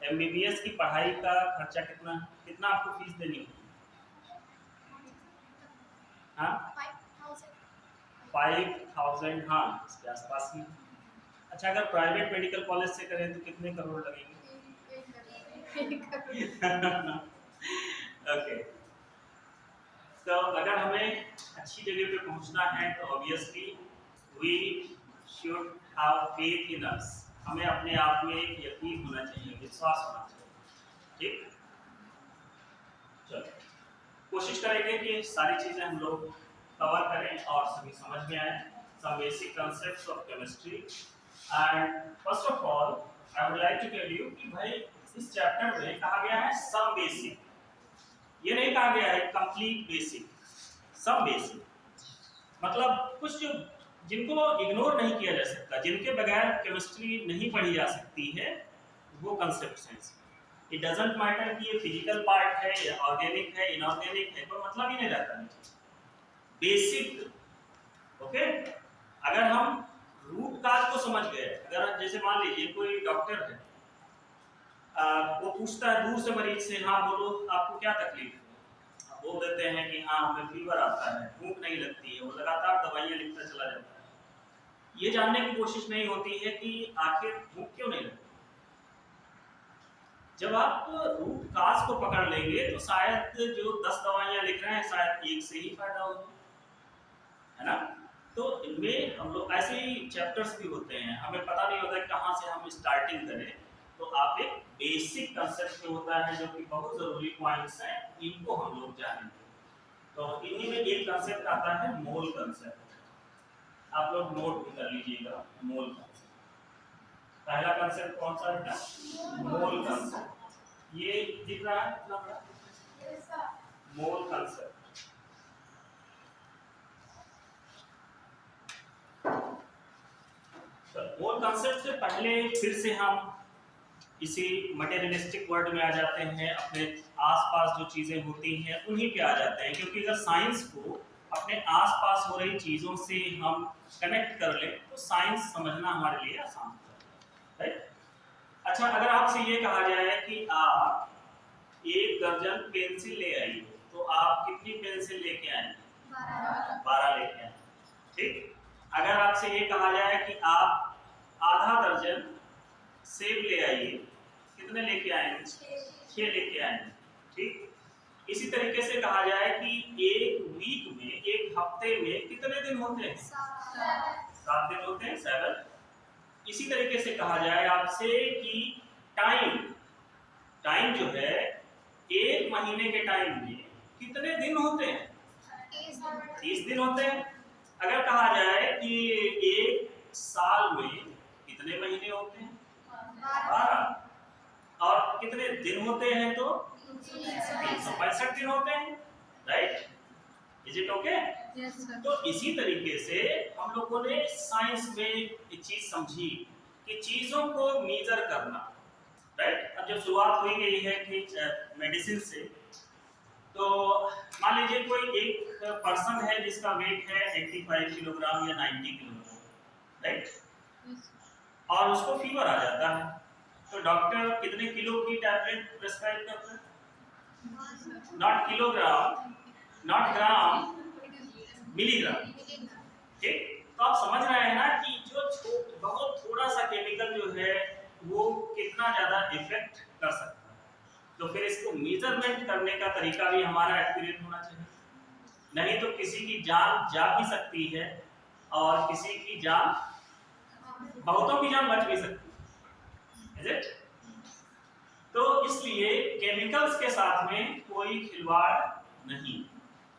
MBBS की पढ़ाई का खर्चा कितना कितना आपको फीस देनी होगी? हाँ 5000, हाँ इसके आसपास ही। अच्छा, अगर प्राइवेट मेडिकल कॉलेज से करें तो कितने करोड़ लगेंगे? ओके, तो अगर हमें अच्छी जगह पे पहुंचना है तो obviously we should have faith in us. हमें अपने आप में एक यकीन होना चाहिए, विश्वास होना चाहिए। ठीक, चलो कोशिश करेंगे कि सारी चीजें हम लोग कवर करें और सभी समझ में आए। Some basic concepts of chemistry, and first of all I would like to tell you कि भाई इस चैप्टर में कहा गया है सम बेसिक, ये नहीं कहा गया है कंप्लीट बेसिक। सम बेसिक मतलब कुछ जो जिनको इग्नोर नहीं किया जा सकता, जिनके बगैर केमिस्ट्री नहीं पढ़ी जा सकती है, वो कंसेप्ट हैं। इट डजंट मैटर कि ये फिजिकल पार्ट है या ऑर्गेनिक है इनऑर्गेनिक है, तो मतलब ही नहीं रहता है। बेसिक ओके, अगर हम रूट काज को समझ गए, अगर जैसे मान लीजिए कोई डॉक्टर है, वो पूछता है दूर से मरीज से, हाँ बोलो आपको क्या तकलीफ है, बोल देते हैं कि हाँ हमें फीवर आता है, भूख नहीं लगती है, वो लगातार दवाइयाँ लिखता चला जाता है। ये जानने की कोशिश नहीं होती है कि आखिर भूख क्यों नहीं लगती। जब आप रूट काज को पकड़ लेंगे तो शायद जो 10 दवाइयाँ लिख रहे हैं शायद एक से ही फायदा होगा, है ना। तो इनमें हम लोग ऐसे ही चैप्टर्स भी होते हैं, हमें पता नहीं होता कहाँ से हम स्टार्टिंग करें, तो आप एक बेसिक कंसेप्ट जो होता है जो कि बहुत जरूरी पॉइंट्स हैं, इनको हम लोग जानेंगे। तो इन्हीं में एक कंसेप्ट आता है मोल कंसेप्ट, आप लोग नोट भी कर लीजिएगा। मोल कंसेप्ट, पहला कंसेप्ट कौन सा है? मोल कंसेप्ट। ये दिख रहा है कितना बड़ा? मोल कंसेप्ट। मोल कंसेप्ट से पहले फिर से हम इसी मटेरियलिस्टिक वर्ल्ड में आ जाते हैं, अपने आसपास जो चीजें होती हैं उन्हीं पे आ जाते हैं, क्योंकि अगर साइंस को अपने आसपास हो रही चीजों से हम कनेक्ट कर लें तो साइंस समझना हमारे लिए आसान होता है, राइट। अच्छा, अगर आपसे ये कहा जाए कि आप 1 दर्जन पेंसिल ले आइए, तो आप कितनी पेंसिल लेके आएंगे? 12 लेके आएंगे, ठीक। अगर आपसे ये कहा जाए कि आप आधा दर्जन सेब ले आइए, कितने लेके आएंगे? 6 लेके आएंगे, ठीक। इसी तरीके से कहा जाए कि एक वीक में, एक हफ्ते में कितने दिन होते हैं? 7 दिन होते हैं, 7। इसी तरीके से कहा जाए आपसे कि टाइम टाइम जो है, एक महीने के टाइम में कितने दिन होते हैं? 30 दिन होते हैं। अगर कहा जाए कि एक साल में कितने महीने होते हैं? 12। और कितने दिन होते हैं? तो 365 दिन होते हैं, राइट। Is it okay? तो इसी तरीके से हम लोगों ने साइंस में एक चीज समझी कि चीजों को मेजर करना, राइट। अब जब शुरुआत हुई गई है कि मेडिसिन से, तो मान लीजिए कोई एक पर्सन है जिसका वेट है 85 किलोग्राम या 90 किलोग्राम, राइट, और उसको फीवर आ जाता है, तो डॉक्टर कितने किलो की टैबलेट प्रेस्क्राइब करता है? Not kilogram, not gram, milligram, ठीक। तो आप समझ रहे हैं ना कि जो बहुत थोड़ा सा केमिकल जो है वो कितना ज्यादा इफेक्ट कर सकता है। तो फिर इसको मेजरमेंट करने का तरीका भी हमारा एक्यूरेट होना चाहिए, नहीं तो किसी की जान जा भी सकती है और किसी की जान, बहुतों की जान बच भी सकती है, इज इट? तो इसलिए केमिकल्स के साथ में कोई खिलवाड़ नहीं।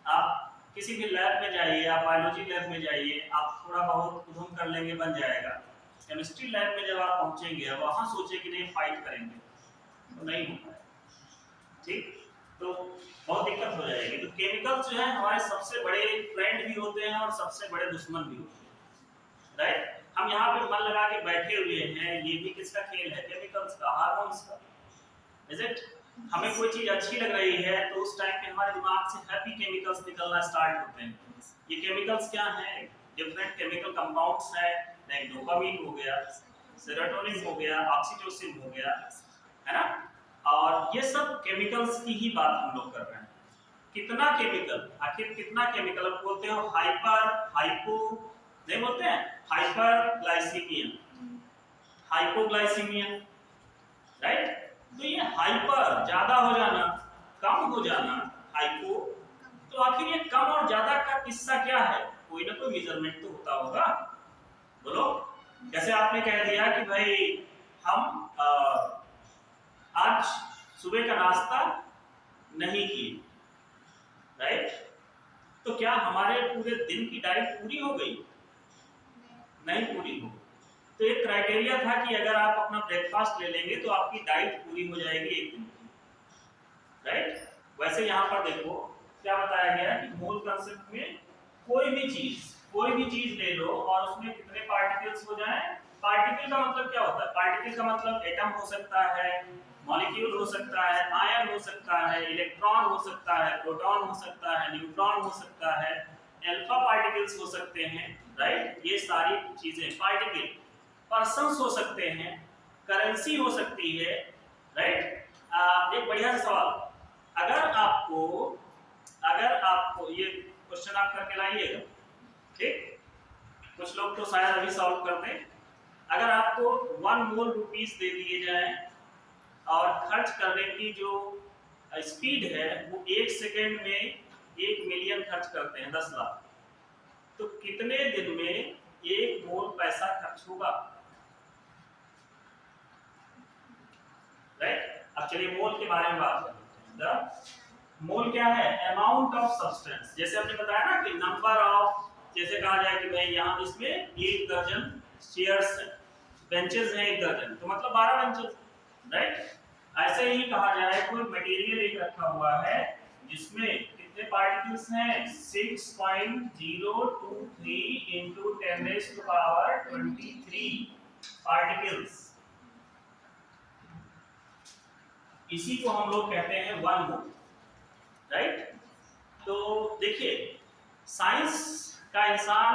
आप किसी भी लैब में जाइए, आप बायोलॉजी लैब में जाइए, आप थोड़ा बहुत उधम कर लेंगे बन जाएगा। केमिस्ट्री लैब में जब आप पहुंचेंगे, अब वहां सोचे कि नहीं फाइट करेंगे, तो नहीं होता है, ठीक। तो बहुत दिक्कत हो जाएगी। तो केमिकल्स जो है हमारे सबसे बड़े फ्रेंड भी होते हैं और सबसे बड़े दुश्मन भी होते हैं, राइट। हम यहाँ पे मन लगा के बैठे हुए हैं, ये भी किसका खेल है? केमिकल्स का, हार्मोन्स का, इज इट? हमें कोई चीज अच्छी लग रही है तो उस टाइम पे हमारे दिमाग से हैप्पी केमिकल्स निकलना स्टार्ट होते हैं। ये केमिकल्स क्या हैं? डिफरेंट केमिकल कंपाउंड्स हैं, लाइक डोपामिन हो गया, सेरोटोनिन हो गया, ऑक्सीटोसिन हो गया, है ना। और ये सब केमिकल्स की ही बात हम लोग कर रहे हैं। कितना केमिकल, आखिर कितना केमिकल आप बोलते हो, हाइपर, हाइपो नहीं बोलते हैं, हाइपर ग्लाइसीमिया, हाइपोग्लाइसीमिया, राइट। तो ये हाइपर ज्यादा हो जाना, कम हो जाना, हाइपो, तो आखिर ये कम और ज्यादा का किस्सा क्या है, कोई ना कोई मेजरमेंट तो होता होगा, बोलो। जैसे आपने कह दिया कि भाई हम आज सुबह का नाश्ता नहीं किए, राइट, तो क्या हमारे पूरे दिन की डाइट पूरी हो गई? नहीं पूरी हो। तो एक क्राइटेरिया था कि अगर आप अपना ब्रेकफास्ट ले लेंगे तो आपकी डाइट पूरी हो जाएगी एक दिन की, राइट। वैसे यहाँ पर देखो क्या बताया गया कि मोल कंसेप्ट में कोई भी चीज ले लो और उसमें कितने पार्टिकल्स हो जाएं। पार्टिकल का मतलब क्या होता है? पार्टिकल का मतलब एटम हो सकता है, मॉलिक्यूल हो सकता है, आयन हो सकता है, इलेक्ट्रॉन हो सकता है, प्रोटॉन हो सकता है, न्यूट्रॉन हो सकता है, अल्फा पार्टिकल्स हो सकते हैं, राइट। ये सारी चीजें पार्टिकल। पर्सन्स हो सकते हैं, करेंसी हो सकती है, राइट। एक बढ़िया सा सवाल, अगर आपको ये क्वेश्चन आप करके लाइएगा, ठीक, कुछ लोग तो शायद अभी सॉल्व कर दें। अगर आपको 1 मोल रुपीस दे दिए जाए और खर्च करने की जो स्पीड है वो 1 सेकेंड में 1 मिलियन खर्च करते हैं, 10 लाख, तो कितने दिन में 1 मोल पैसा खर्च होगा, राइट। अब चलिए मोल के बारे में बात करते हैं। मोल क्या है? Amount of substance. जैसे हमने बताया ना कि नंबर ऑफ, जैसे कहा जाए कि भाई यहाँ इसमें 1 दर्जन चेयर्स हैं, बेंचेस हैं 1 दर्जन, तो मतलब 12 बेंचेस, राइट। ऐसे ही कहा जाए कोई मटेरियल एक रखा हुआ है जिसमें कितने पार्टिकल्स हैं, 6.023 into 10⁻23 पार्टिकल्स, इसी को हम लोग कहते हैं 1 मोल, राइट। तो देखिए साइंस का इंसान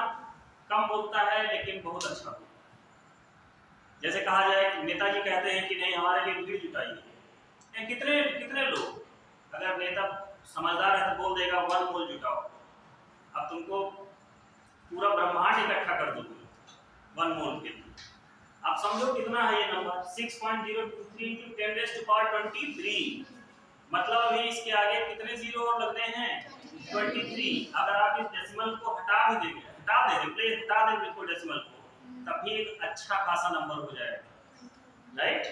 कम बोलता है लेकिन बहुत अच्छा बोलता है। जैसे कहा जाए कि नेताजी कहते हैं कि नहीं हमारे लिए भीड़ जुटाइए, कितने कितने लोग, अगर नेता समझदार है तो बोल देगा 1 मोल जुटाओ, अब तुमको पूरा ब्रह्मांड इकट्ठा कर दूंगी 1 मोल के लिए। आप समझो कितना है ये नंबर, 6.023 into 10⁻23, मतलब अभी इसके आगे कितने जीरो और लगते हैं, 23। अगर आप इस डेसिमल को हटा भी देंगे, हटा दे बिल्कुल डेसिमल को, तब भी एक अच्छा खासा नंबर हो जाएगा, राइट।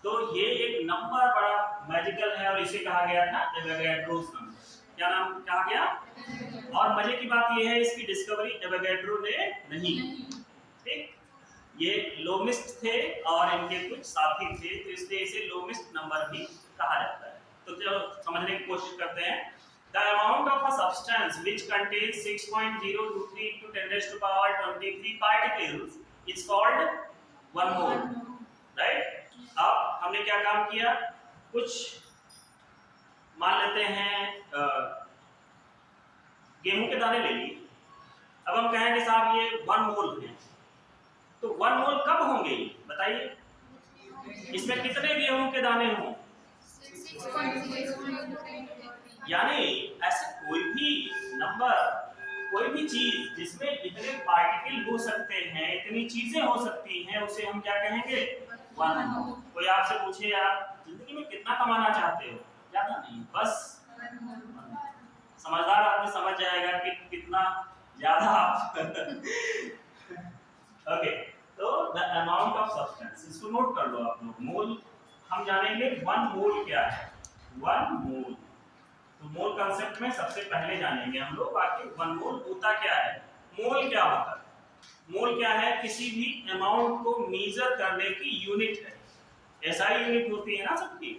तो ये एक नंबर बड़ा मैजिकल है और इसे कहा गया था एवोगैड्रोस नंबर। क्या नाम कहा गया? और मजे की बात ये है इसकी डिस्कवरी एवोगैड्रो ने नहीं की, ठीक। ये लोमिस्ट थे और इनके कुछ साथी थे, तो इसलिए इसे लोमिस्ट नंबर भी कहा जाता है। तो चलो समझने की कोशिश करते हैं। The amount of a substance which contains 6.023 into 10⁻23 particles is called 1 mole, right? अब हमने क्या काम किया, कुछ मान लेते हैं गेहूं के दाने ले लिए। अब हम कहेंगे साहब ये 1 मोल है, तो 1 मोल कब होंगे बताइए, इसमें कितने गेहूं के दाने हों, यानी ऐसा कोई भी नंबर, कोई भी चीज जिसमें इतने पार्टिकल हो सकते हैं, इतनी चीजें हो सकती हैं, उसे हम क्या कहेंगे, 1 मोल। कोई आपसे पूछे आप जिंदगी में कितना कमाना चाहते हो, ज्यादा नहीं, बस समझदार आदमी समझ जाएगा कि कितना ज्यादा आप ओके। तो द अमाउंट ऑफ सब्सटेंस, इसको नोट कर लो आप लोग। मोल हम जानेंगे 1 मोल क्या है, 1 मोल। तो मोल कंसेप्ट में सबसे पहले जानेंगे हम लोग आखिर 1 मोल होता क्या है। मोल क्या होता है? मोल क्या है? किसी भी अमाउंट को मेजर करने की यूनिट है, ऐसा ही यूनिट होती है ना सबकी।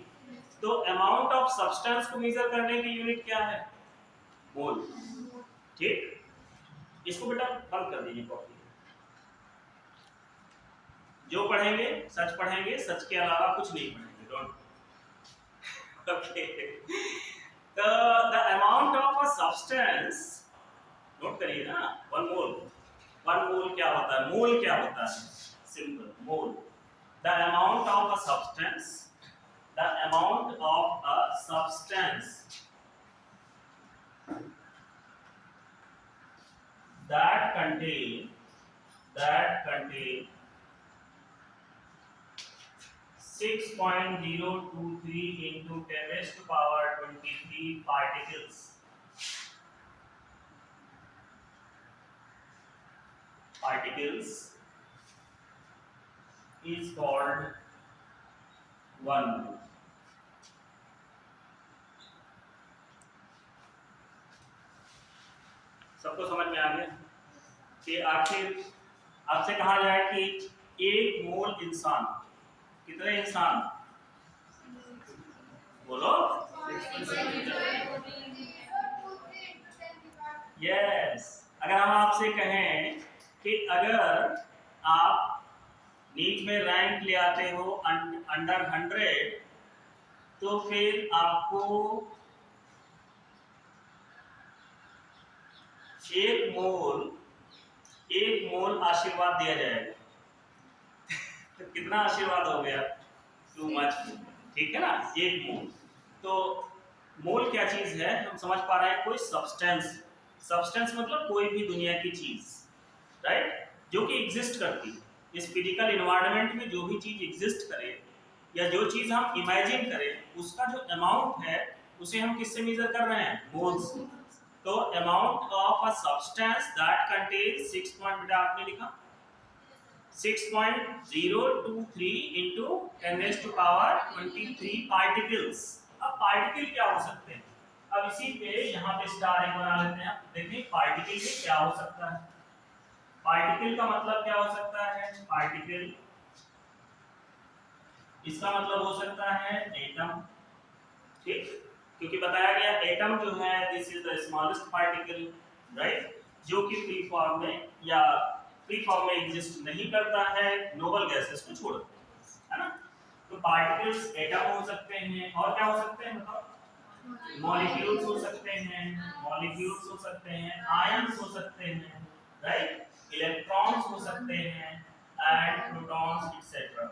तो अमाउंट ऑफ सब्सटेंस को मेजर करने की यूनिट क्या है, मोल, ठीक। इसको बेटा बंद कर दीजिए कॉपी, जो पढ़ेंगे सच पढ़ेंगे, सच के अलावा कुछ नहीं पढ़ेंगे, डोंट ओके। तो the amount of a substance, note करिए ना, 1 मोल। 1 मोल क्या होता है, मोल क्या होता है, simple, mole the amount of a substance the amount of a substance that contain 6.023 into 10 raised to power 23 particles is called 1 mole. सबको समझ में आ गया कि आखिर आपसे कहा जाए कि एक मोल इंसान, कितने इंसान बोलो, यस। अगर हम आपसे कहें कि अगर आप नीट में रैंक ले आते हो अंडर 100, तो फिर आपको एक मोल आशीर्वाद दिया जाएगा। तो कितना आशीर्वाद हो गया? टू मच, ठीक है ना। एक मोल, तो मोल क्या चीज है हम समझ पा रहे हैं, कोई सब्सटेंस मतलब कोई भी दुनिया की चीज, राइट, जो कि एग्जिस्ट करती है इस फिजिकल इन्वायरमेंट में। जो भी चीज एग्जिस्ट करे या जो चीज हम इमेजिन करें, उसका जो अमाउंट है उसे हम किससे मेजर कर रहे हैं? मोल्स। तो amount of a substance that contains 6 point, बेटा आपने लिखा 6.023 into 10 raised to power 23 particles। अब पार्टिकल क्या हो सकते हैं? अब इसी पे यहाँ पे स्टार एक बना लेते हैं। देखिए पार्टिकल में क्या हो सकता है। पार्टिकल का मतलब क्या हो सकता है? पार्टिकल इसका मतलब हो सकता है एटम, ठीक, क्योंकि बताया गया एटम जो है this is the smallest particle, right, जो कि फ्री फॉर्म में या फ्री फॉर्म में एग्जिस्ट नहीं करता है नोबल गैसेस को छोड़, है ना। तो पार्टिकल्स एटम हो सकते हैं, और क्या हो सकते हैं बताओ? मॉलिक्यूल्स हो सकते हैं, आयंस हो सकते हैं, राइट, इलेक्ट्रॉन्स हो सकते हैं एंड प्रोटॉन्स एक्सेट्रा।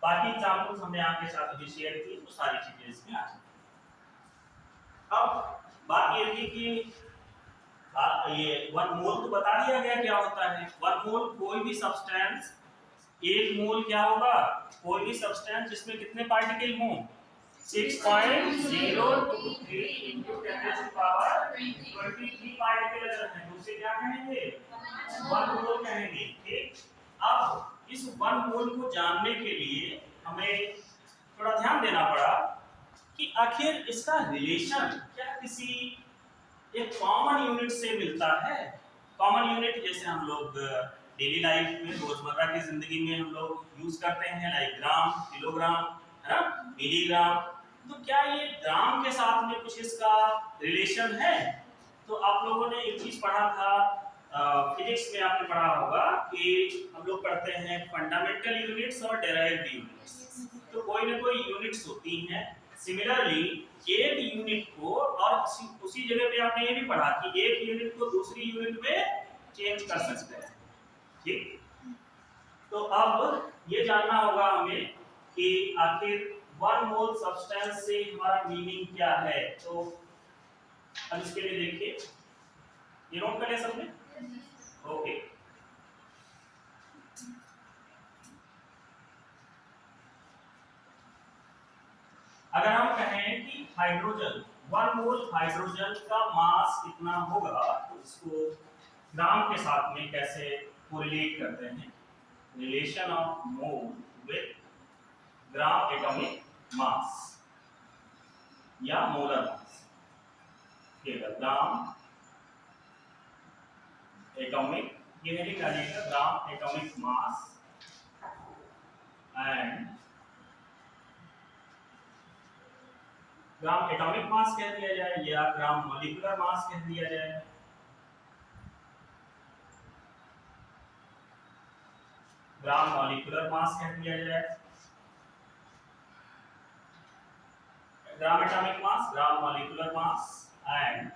बाकी एग्जांपल्स हमने आपके साथ अभी शेयर की, तो सारी चीजें इसमें आ जाती हैं। अब बात ये थी कि ये 1 मोल तो बता दिया गया क्या होता है। 1 मोल कोई भी सब्सटेंस, एक मोल क्या होगा? कोई भी सब्सटेंस जिसमें कितने पार्टिकल हों? 6.023 into 10 raised to power 23 particle अगर हैं तो उसे क्या कहेंगे? 1 मोल कहेंगे, ठीक। अब इस 1 मोल को जानने के लिए हमें थोड़ा ध्यान देना पड़ा कि आखिर इसका रिलेशन क्या किसी एक कॉमन यूनिट से मिलता है। कॉमन यूनिट जैसे हम लोग डेली लाइफ में रोजमर्रा की जिंदगी में हम लोग यूज करते हैं, लाइक ग्राम, किलोग्राम, है ना, मिलीग्राम। तो क्या ये ग्राम के साथ में कुछ इसका रिलेशन है? तो आप लोगों ने एक चीज पढ़ा था फिजिक्स में, आपने पढ़ा होगा कि हम लोग पढ़ते हैं फंडामेंटल यूनिट्स और डेराइव्ड यूनिट्स। तो कोई ना कोई यूनिट्स होती हैं। सिमिलरली एक यूनिट को, और उसी जगह पे आपने ये भी पढ़ा कि एक यूनिट को दूसरी यूनिट में चेंज कर सकते हैं, ठीक। तो अब ये जानना होगा हमें कि आखिर 1 मोल सब्सटेंस से हमारा मीनिंग क्या है। तो अब इसके लिए देखिए, ये नोट कर लिया सबने? ओके। अगर हम कहें कि हाइड्रोजन, 1 मोल हाइड्रोजन का मास कितना होगा, तो इसको ग्राम के साथ में कैसे कोरिलेट करते हैं? Relation of mole with gram atomic mass या मोलर मास। ग्राम एटॉमिक, ये है लिखा जाएगा gram atomic mass and gram atomic mass कह दिया जाए या ग्राम मॉलिक्यूलर मास कह दिया जाए। ग्राम मॉलिक्यूलर मास कह दिया जाए, gram atomic mass, gram molecular mass and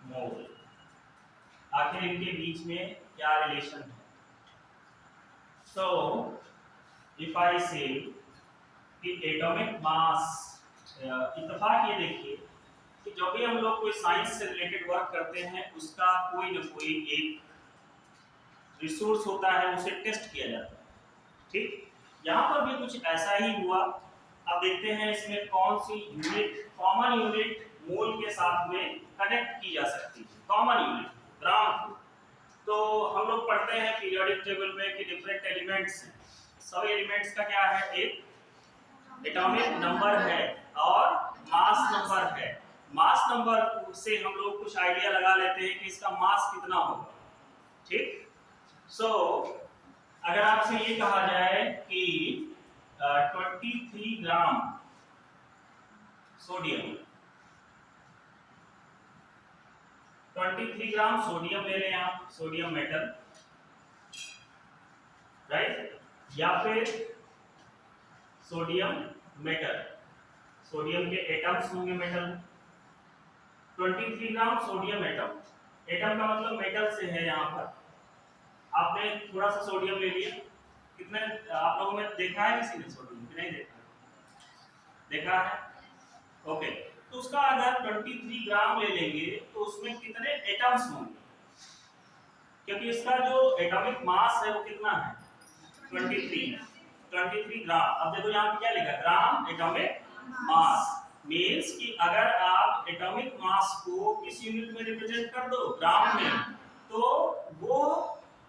मोल। आखिर इनके बीच में क्या रिलेशन है? सो इफ आई से कि एटॉमिक मास, इत्तेफाक ये देखिए कि जब भी हम लोग कोई साइंस से रिलेटेड वर्क करते हैं उसका कोई ना कोई एक रिसोर्स होता है, उसे टेस्ट किया जाता है। ठीक, यहाँ पर भी कुछ ऐसा ही हुआ। अब देखते हैं इसमें कौन सी यूनिट, कॉमन यूनिट मोल के साथ में कनेक्ट की जा सकती है। कॉमन यूनिट ग्राम, तो हम लोग पढ़ते हैं पीरियोडिक टेबल में कि डिफरेंट एलिमेंट्स हैं। सब एलिमेंट्स का क्या है, एक एटॉमिक नंबर है और मास नंबर है। मास नंबर से हम लोग कुछ आइडिया लगा लेते हैं कि इसका मास कितना होगा। ठीक, सो अगर आपसे ये कहा जाए कि 23 ग्राम सोडियम, 23 ग्राम सोडियम ले लें आप, सोडियम मेटल, राइट, या फिर सोडियम मेटल, सोडियम के एटम्स होंगे metal. 23 gram sodium atom, atom का मतलब मेटल से है। यहाँ पर आपने थोड़ा सा सोडियम ले लिया, कितने आप लोगों ने देखा है किसी ने सोडियम, नहीं देखा, देखा है, ओके। तो उसका अगर 23 ग्राम ले लेंगे तो उसमें कितने एटम्स होंगे, क्योंकि इसका जो एटॉमिक मास है वो कितना है, 23 ग्राम। अब देखो यहाँ पे क्या लिखा, ग्राम एटॉमिक मास, मींस कि अगर आप एटॉमिक मास को किस यूनिट में रिप्रेजेंट कर दो, ग्राम में, तो वो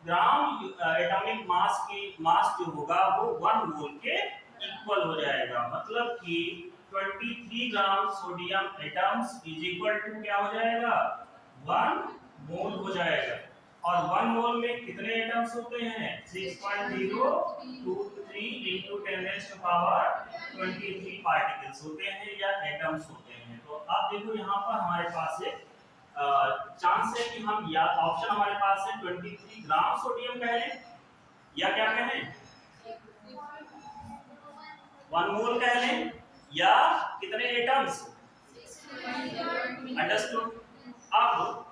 ग्राम एटॉमिक मास की मास जो होगा वो 1 मोल के इक्वल हो जाएगा। मतलब कि 23 gram sodium atoms is equal to क्या हो जाएगा, 1 मोल हो जाएगा। और 1 मोल में कितने एटम्स होते हैं, 6.023 into 10⁻23 पार्टिकल्स होते हैं या एटम्स होते हैं। तो अब देखो यहाँ पर हमारे पास एक चांस है कि हम, या ऑप्शन हमारे पास है 23 ग्राम सोडियम कह लें या क्या कहें, 1 मोल कह लें, या कितने एटम्स, अंडरस्टूड। अब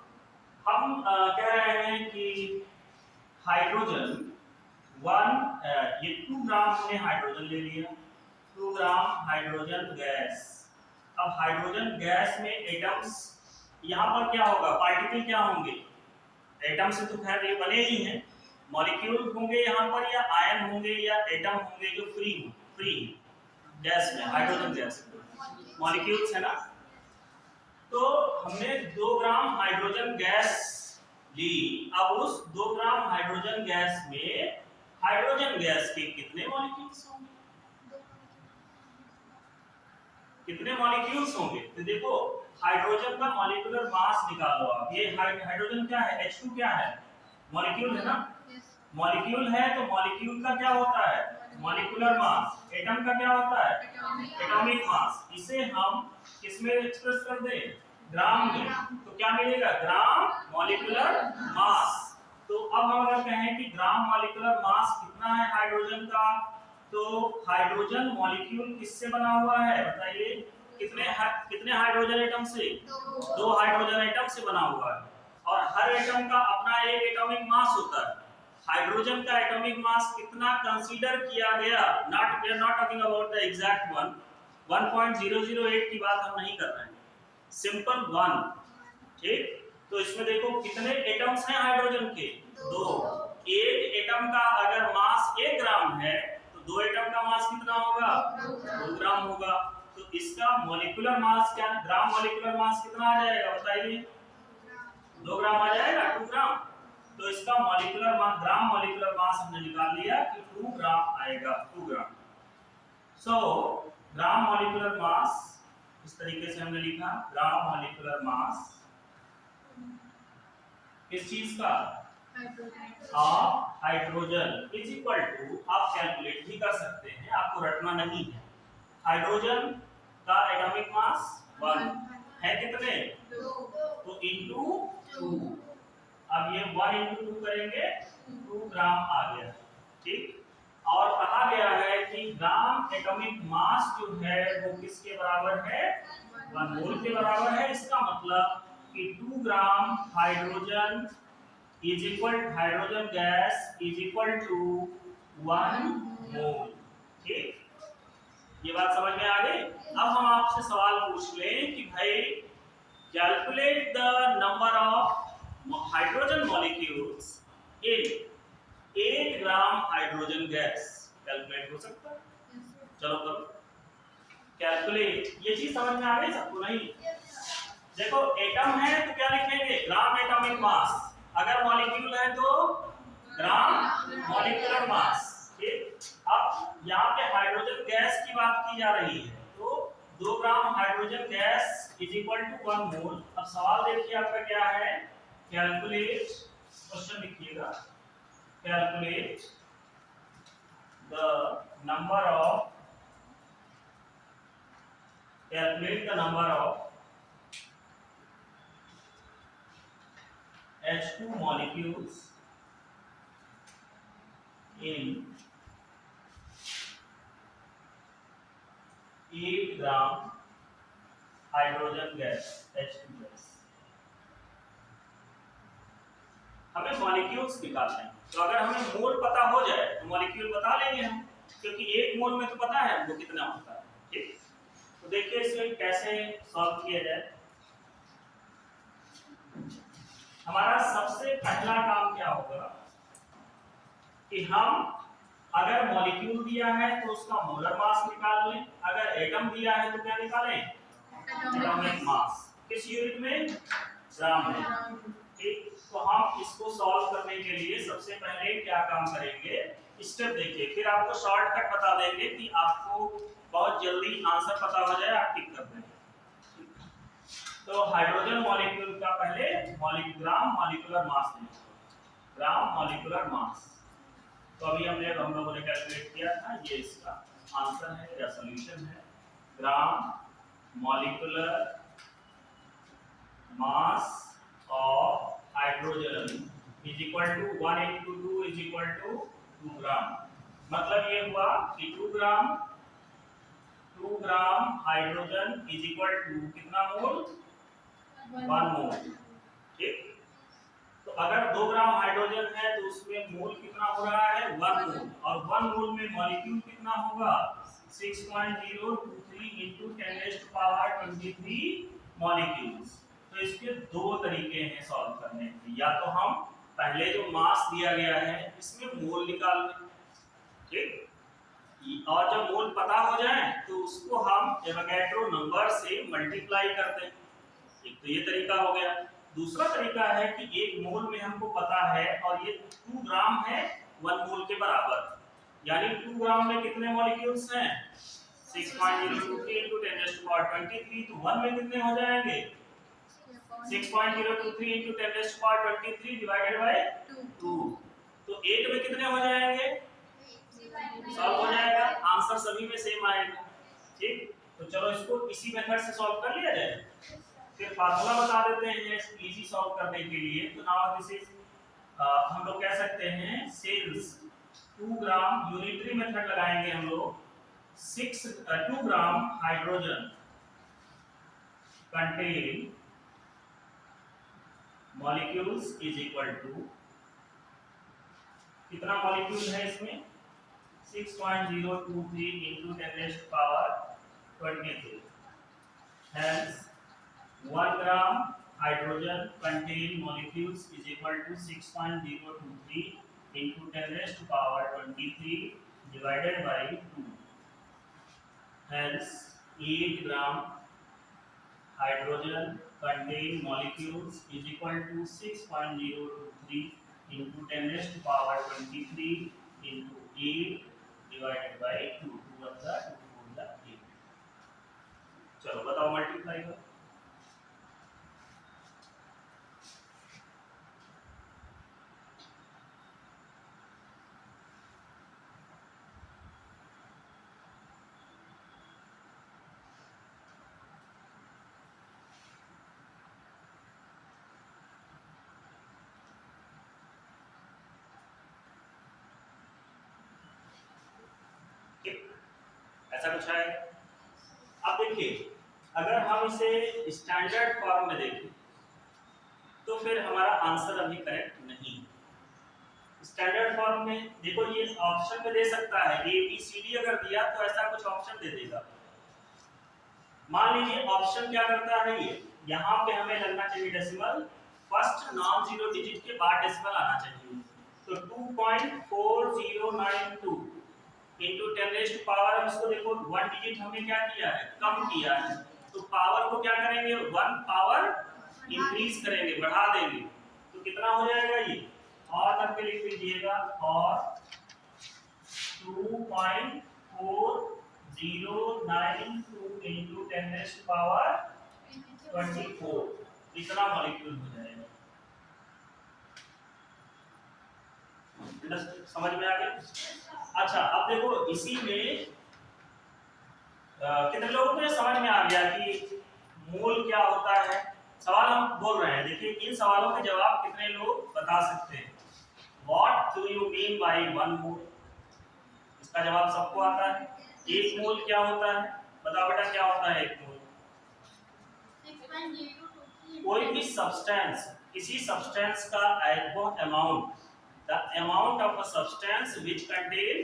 हम कह रहे हैं कि हाइड्रोजन 2 ग्राम हमने हाइड्रोजन ले लिया, 2 ग्राम हाइड्रोजन गैस। अब हाइड्रोजन गैस में एटम्स, यहाँ पर क्या होगा, पार्टिकल क्या होंगे, एटम से तो खैर ये बने ही हैं, मॉलिक्यूल होंगे यहाँ पर, या आयन होंगे, या एटम होंगे जो फ्री गैस में, हाइड्रोजन गैस में मॉलिक्यूल्स है ना। तो हमने 2 ग्राम हाइड्रोजन गैस ली। अब उस 2 ग्राम हाइड्रोजन गैस में हाइड्रोजन गैस के कितने मॉलिक्यूल्स होंगे, कितने मॉलिक्यूल्स होंगे, तो देखो हाइड्रोजन का मॉलिक्यूलर मास निकालो आप। ये हाइड्रोजन क्या है, H2 क्या है, मॉलिक्यूल है ना, मॉलिक्यूल है, तो मॉलिक्यूल का क्या होता है, मॉलिक्यूलर मास। एटम का क्या होता है, एटॉमिक मास। इसे हम किसमें एक्सप्रेस कर दे, ग्राम में, तो क्या मिलेगा, ग्राम मॉलिक्यूलर मास। तो अब हम अगर कहें कि ग्राम मॉलिक्यूलर मास कितना है हाइड्रोजन का, तो हाइड्रोजन मॉलिक्यूल किससे बना हुआ है बताइए, कितने हाइड्रोजन एटम से, 2 हाइड्रोजन एटम से बना हुआ है। और हर एटम का अपना एक एटॉमिक मास होता है। हाइड्रोजन का एटॉमिक मास कितना कंसीडर किया गया, not we are not talking about the exact one, 1.008 की बात हम नहीं कर रहे हैं, सिंपल 1। ठीक, तो इसमें देखो कितने एटम्स हैं हाइड्रोजन के, 2। एक एटम का अगर मास 1 ग्राम है तो 2 एटम का मास कितना होगा, 2 ग्राम होगा। तो इसका मॉलिक्यूलर मास क्या, ग्राम मॉलिक्यूलर मास कितना आ जाएगा बताइए, 2 ग्राम आ जाएगा, 2 ग्राम। तो इसका मॉलिक्यूलर मास, ग्राम मॉलिक्यूलर मास हमने निकाल लिया कि 2 ग्राम आएगा, 2 ग्राम। सो ग्राम मॉलिक्यूलर मास इस तरीके से हमने लिखा, ग्राम मॉलिक्यूलर मास किस चीज का, of hydrogen is equal to, आप कैलकुलेट भी कर सकते हैं, आपको रटना नहीं है। हाइड्रोजन का एटॉमिक मास 1 है, कितने, 2, तो इनटू 2। अब ये 1 इंटू 2 करेंगे 2 ग्राम आ गया। ठीक, और कहा गया है कि ग्राम एटॉमिक मास जो है वो किसके बराबर है, 1 मोल के बराबर है। इसका मतलब कि 2 gram hydrogen is equal, hydrogen gas is equal to 1 mole. ठीक, ये बात समझ में आ गई। अब हम आपसे सवाल पूछ लें कि भाई calculate the number of hydrogen molecules in 8 gram hydrogen gas. Calculate हो सकता है? चलो करो कैलकुलेट। ये चीज समझ में आ गई सबको? नहीं, देखो एटम है तो क्या लिखेंगे? Gram atomic mass. अगर मॉलिक्यूल है तो ग्राम मॉलिक्यूलर मास। ठीक, अब यहाँ पे हाइड्रोजन गैस की बात की जा रही है, तो 2 gram hydrogen gas is equal to 1 mole. अब सवाल देखिए आपका क्या है, कैलकुलेट, क्वेश्चन लिखिएगा, calculate the number of, calculate the number of H2 molecules in 8 gram hydrogen gas H2 gas. हमें मॉलिक्यूल्स निकालने हैं, तो अगर हमें मोल पता हो जाए तो मॉलिक्यूल बता लेंगे हम, क्योंकि एक मोल में तो पता है हमको कितना होता है। ठीक, तो देखिए इसमें कैसे सॉल्व किया जाए। हमारा सबसे पहला काम क्या होगा कि हम अगर मॉलिक्यूल दिया है तो उसका मोलर मास निकाल लें, अगर एटम दिया है तो क्या निकालें? Atomic mass. किस यूनिट में? ग्राम में। ठीक, तो हम इसको सॉल्व करने के लिए सबसे पहले क्या काम करेंगे, स्टेप देखिए, फिर आपको शॉर्टकट बता देंगे कि आपको बहुत जल्दी आंसर पता हो जाए, आप टिक कर देंगे। तो हाइड्रोजन मॉलिक्यूल का पहले ग्राम मॉलिक्यूलर मास लेंगे, ग्राम मॉलिक्यूलर मास। तो अभी हम लोगों ने कैलकुलेट किया था, ये इसका आंसर है या सॉल्यूशन है। Gram molecular mass of hydrogen is equal to 1 into 2 is equal to 2 gram. मतलब ये हुआ कि 2 gram hydrogen is equal to कितना मोल? 1 मोल। ठीक, तो अगर 2 ग्राम हाइड्रोजन है तो उसमें मोल कितना हो रहा है? 1 मोल। और 1 मोल में मॉलिक्यूल कितना होगा? 6.023 into 10⁻23 मॉलिक्यूल्स। तो इसके दो तरीके हैं सॉल्व करने के, या तो हम पहले जो मास दिया गया है इसमें मोल निकाल लें, ठीक, और जब मोल पता हो जाए तो उसको हम एवोगैड्रो नंबर से मल्टीप्लाई करते हैं। एक तो ये तरीका हो गया। दूसरा तरीका है कि एक मोल में हमको पता है और ये 2 ग्राम है 1 मोल के बराबर, यानी 2 ग्राम में कितने मॉलिक्यूल्स हैं? 6.023 into 10⁻23। तो 1 में कितने हो जाएंगे? 6.023 into 10⁻23 डिवाइडेड बाय 2। तो 8 में कितने हो जाएंगे? सॉल्व हो जाएगा, आंसर सभी में सेम आएगा। ठीक, तो चलो इसको इसी मेथड से सॉल्व कर लिया जाए। फिर फार्मूला बता देते हैं इजी सॉल्व करने के लिए। तो नाउ दिस इज हम लोग कह सकते हैं सिंस 2 ग्राम यूनिटरी मेथड लगाएंगे हम लोग, 2 gram hydrogen contain molecules is equal to, कितना मॉलिक्यूल है इसमें? 6.023 into 10⁻23। Hence 1 gram hydrogen contain molecules is equal to 6.023 into 10⁻23 divided by 2. Hence 8 gram hydrogen contain molecules is equal to 6.023 into 10⁻23 into 8 divided by 2. 2 1 जा 2 4 जा 8। चलो बताओ multiply करो। ऐसा कुछ है। अब देखिए, अगर हम इसे स्टैंडर्ड फॉर्म में देखें तो फिर हमारा आंसर अभी करेक्ट नहीं। स्टैंडर्ड फॉर्म में देखो ये ऑप्शन में दे सकता है, ए बी सी डी अगर दिया तो ऐसा कुछ ऑप्शन दे देगा। मान लीजिए ऑप्शन क्या करता है, ये यहाँ पे हमें लगना चाहिए decimal, first non zero digit के बाद डेसिमल आना चाहिए। तो 2.4092 इंटू 10 रेज़ टू पावर, हम इसको देखो 1 डिजिट हमने क्या किया है, कम किया है, तो पावर को क्या करेंगे, 1 पावर इंक्रीज करेंगे, बढ़ा देंगे, तो कितना हो जाएगा ये, और करके लिख लीजिएगा, और 2.4092 इंटू 10 रेज़ टू पावर 24 इतना मॉलिक्यूल हो जाएगा। समझ में आ गया? अच्छा अब देखो इसी में कितने लोगों को समझ में आ गया कि मोल क्या होता है? सवाल हम बोल रहे हैं, देखिए इन सवालों के जवाब कितने लोग बता सकते हैं? What do you mean by 1 मोल? इसका जवाब सबको आता है। 1 मोल क्या होता है? बताओ बेटा क्या होता है 1 मोल? कोई भी सब्सटेंस, किसी सब्सटेंस का alcohol amount, the amount of a substance which contain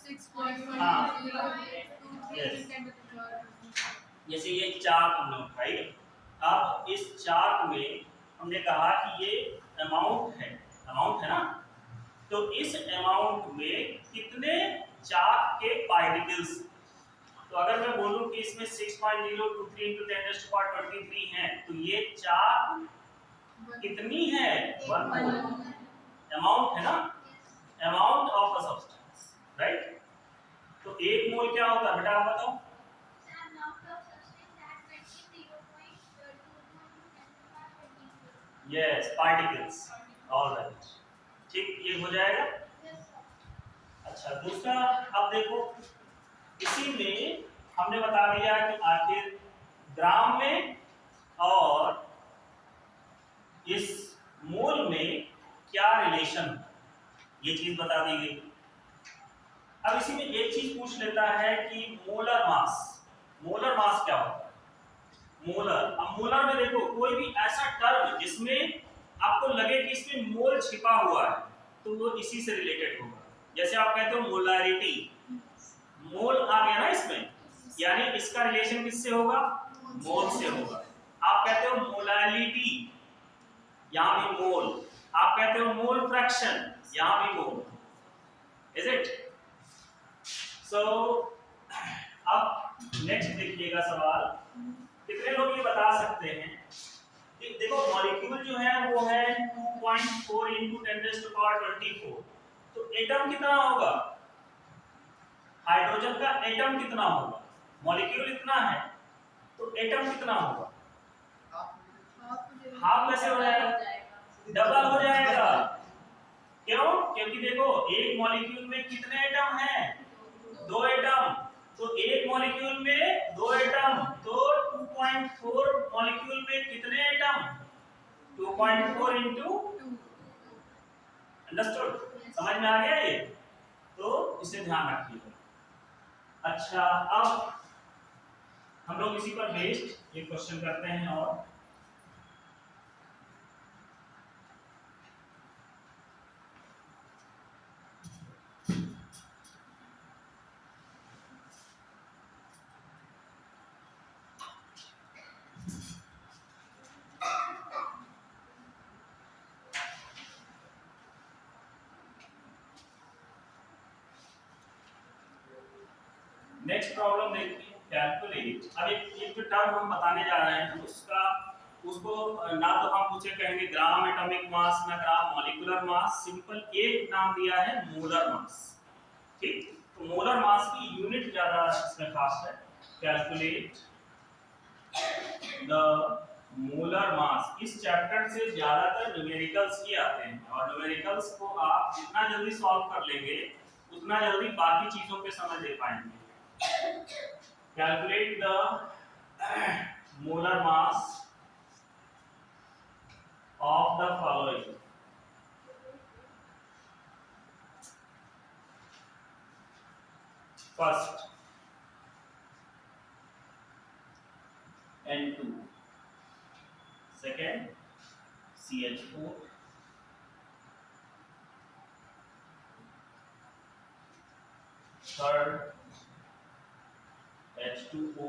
6.0 जैसे ये चार्ट हमने उठाई, अब इस चार्ट में हमने कहा कि ये अमाउंट है ना, तो इस अमाउंट में कितने चार्ट के पार्टिकल्स, तो अगर मैं बोलूं कि इसमें 6.023 into 10 raised to power 23 है, तो ये चार्ट कितनी है, 1 मोल अमाउंट है ना, amount of a substance, right? तो 1 मोल क्या होता है बेटा आप बताओ? यस, पार्टिकल्स, ऑलराइट, ठीक, ये हो जाएगा। अच्छा दूसरा, अब देखो इसी में हमने बता दिया कि आखिर ग्राम में और इस मोल में क्या रिलेशन, ये चीज बता दी गई। अब इसी में एक चीज पूछ लेता है कि मोलर मास क्या होता है? मोलर, अब मोलर में देखो कोई भी ऐसा टर्म जिसमें आपको लगे कि इसमें मोल छिपा हुआ है तो वो इसी से रिलेटेड होगा। जैसे आप कहते हो मोलारिटी, मोल आ गया ना इसमें, यानी इसका रिलेशन किससे होगा, मोल से होगा। आप कहते हो मोलालिटी, यहां भी मोल, आप कहते हो मोल फ्रैक्शन, यहां भी मोल, इज इट? सो अब नेक्स्ट देखिएगा सवाल, कितने लोग ये बता सकते हैं कि देखो मॉलिक्यूल जो है वो है 2.4 into 10 raised to power 24, तो एटम कितना होगा, हाइड्रोजन का एटम कितना होगा, मॉलिक्यूल इतना है तो एटम कितना होगा, हाफ कैसे हो जाएगा, डबल हो जाएगा। क्यों? क्योंकि देखो एक मॉलिक्यूल में कितने एटम हैं, 2 एटम, तो एक मॉलिक्यूल में 2 एटम, तो 2.4 मॉलिक्यूल में कितने एटम, 2.4 into, अंडरस्टूड, समझ में आ गया ये? तो इसे ध्यान रखिएगा। अच्छा अब हम लोग इसी पर बेस्ड एक क्वेश्चन करते हैं, और नेक्स्ट प्रॉब्लम देखिए, कैलकुलेट। अब एक जो टर्म हम बताने जा रहे हैं उसको ना तो हम उसे कहेंगे ग्राम एटॉमिक मास, ना ग्राम मॉलिक्यूलर मास, सिंपल एक नाम दिया है मोलर मास, ठीक? तो मोलर मास की यूनिट ज्यादा इसमें खास है। कैलकुलेट द मोलर मास, इस चैप्टर से ज्यादातर न्यूमेरिकल्स ही आते हैं, और न्यूमेरिकल्स को आप जितना जल्दी सॉल्व कर लेंगे उतना जल्दी बाकी चीजों पे समझ ले पाएंगे। Calculate the molar mass of the following. First, N2. Second, CH4. third H2O,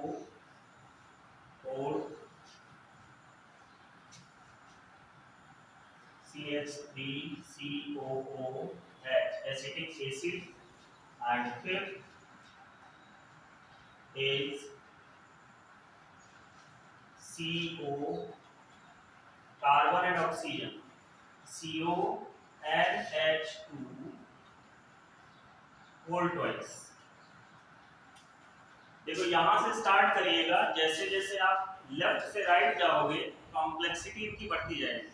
fourth CH3COOH, acetic acid, and fifth is CO, carbon and oxygen, CO and H2 whole twice। देखो यहां से स्टार्ट करिएगा, जैसे जैसे आप लेफ्ट से right जाओगे complexity इनकी बढ़ती जाएगी।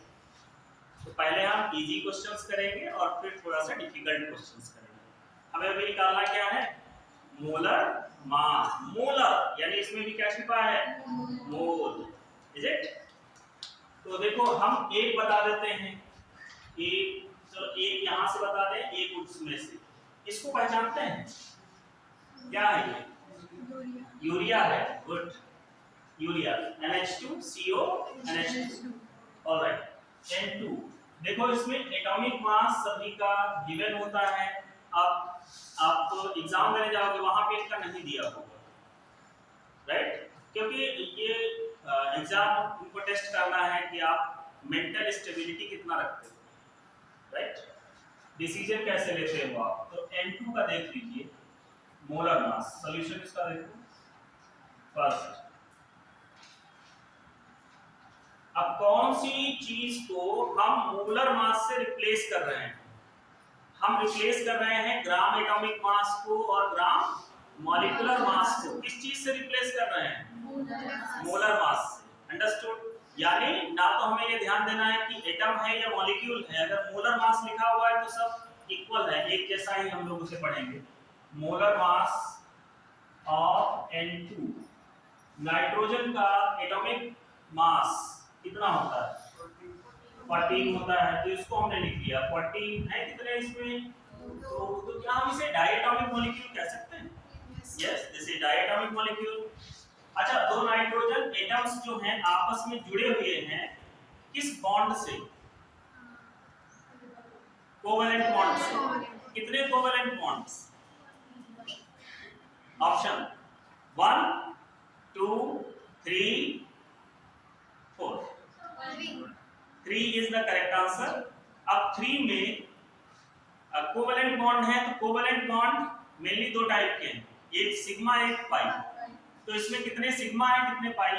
तो पहले हम इजी क्वेश्चंस करेंगे और फिर थोड़ा सा डिफिकल्ट क्वेश्चंस करेंगे। हमें अभी निकालना क्या है? Molar mass. मोलर यानी इसमें भी क्या छिपा है? मोल, इज इट? तो देखो हम एक बता देते हैं, एक, चलो एक यहां से बता दें, एक उसमें से। इसको पहचानते हैं? क्या है ये? यूरिया है। Good, urea, NH2CO NH2। Alright, N2। देखो इसमें एटॉमिक मास सभी का गिवन होता है। अब आप तो एग्जाम देने जाओगे वहां पे इसका नहीं दिया होगा, राइट? क्योंकि ये एग्जाम उनको टेस्ट करना है कि आप मेंटल स्टेबिलिटी कितना रखते हो, राइट? डिसीजन कैसे लेते हो आप। तो N2 का देख लीजिए, मोलर मास। सॉल्यूशन इसका देखो। फर्स्ट, अब कौन सी चीज को हम मोलर मास से रिप्लेस कर रहे हैं? हम रिप्लेस कर रहे हैं ग्राम एटॉमिक मास को और ग्राम मॉलिक्यूलर मास को। किस चीज से रिप्लेस कर रहे हैं? मोलर मास से। अंडरस्टूड? यानी ना तो हमें ये ध्यान देना है कि एटम है या मॉलिक्यूल है, अगर मोलर मास लिखा हुआ है तो सब इक्वल है, एक जैसा ही हम लोग उसे पढ़ेंगे। Molar mass of N2, nitrogen का एटॉमिक मास कितना होता है? 14 होता है। तो इसको हमने लिख दिया 14 है। कितने इसमें? तो क्या हम इसे डायटोमिक मॉलिक्यूल कह सकते हैं? Yes, this is diatomic molecule. अच्छा, दो नाइट्रोजन एटम्स जो हैं आपस में जुड़े हुए हैं, किस बॉन्ड से? कोवेलेंट बॉन्ड से। कितने covalent bonds? Option 1 2 3 4। 3 is the correct answer. अब 3 में कोवेलेंट बॉन्ड है, तो कोवेलेंट बॉन्ड मेनली दो टाइप के हैं, एक सिग्मा एक पाई। तो इसमें कितने सिग्मा है, कितने पाई?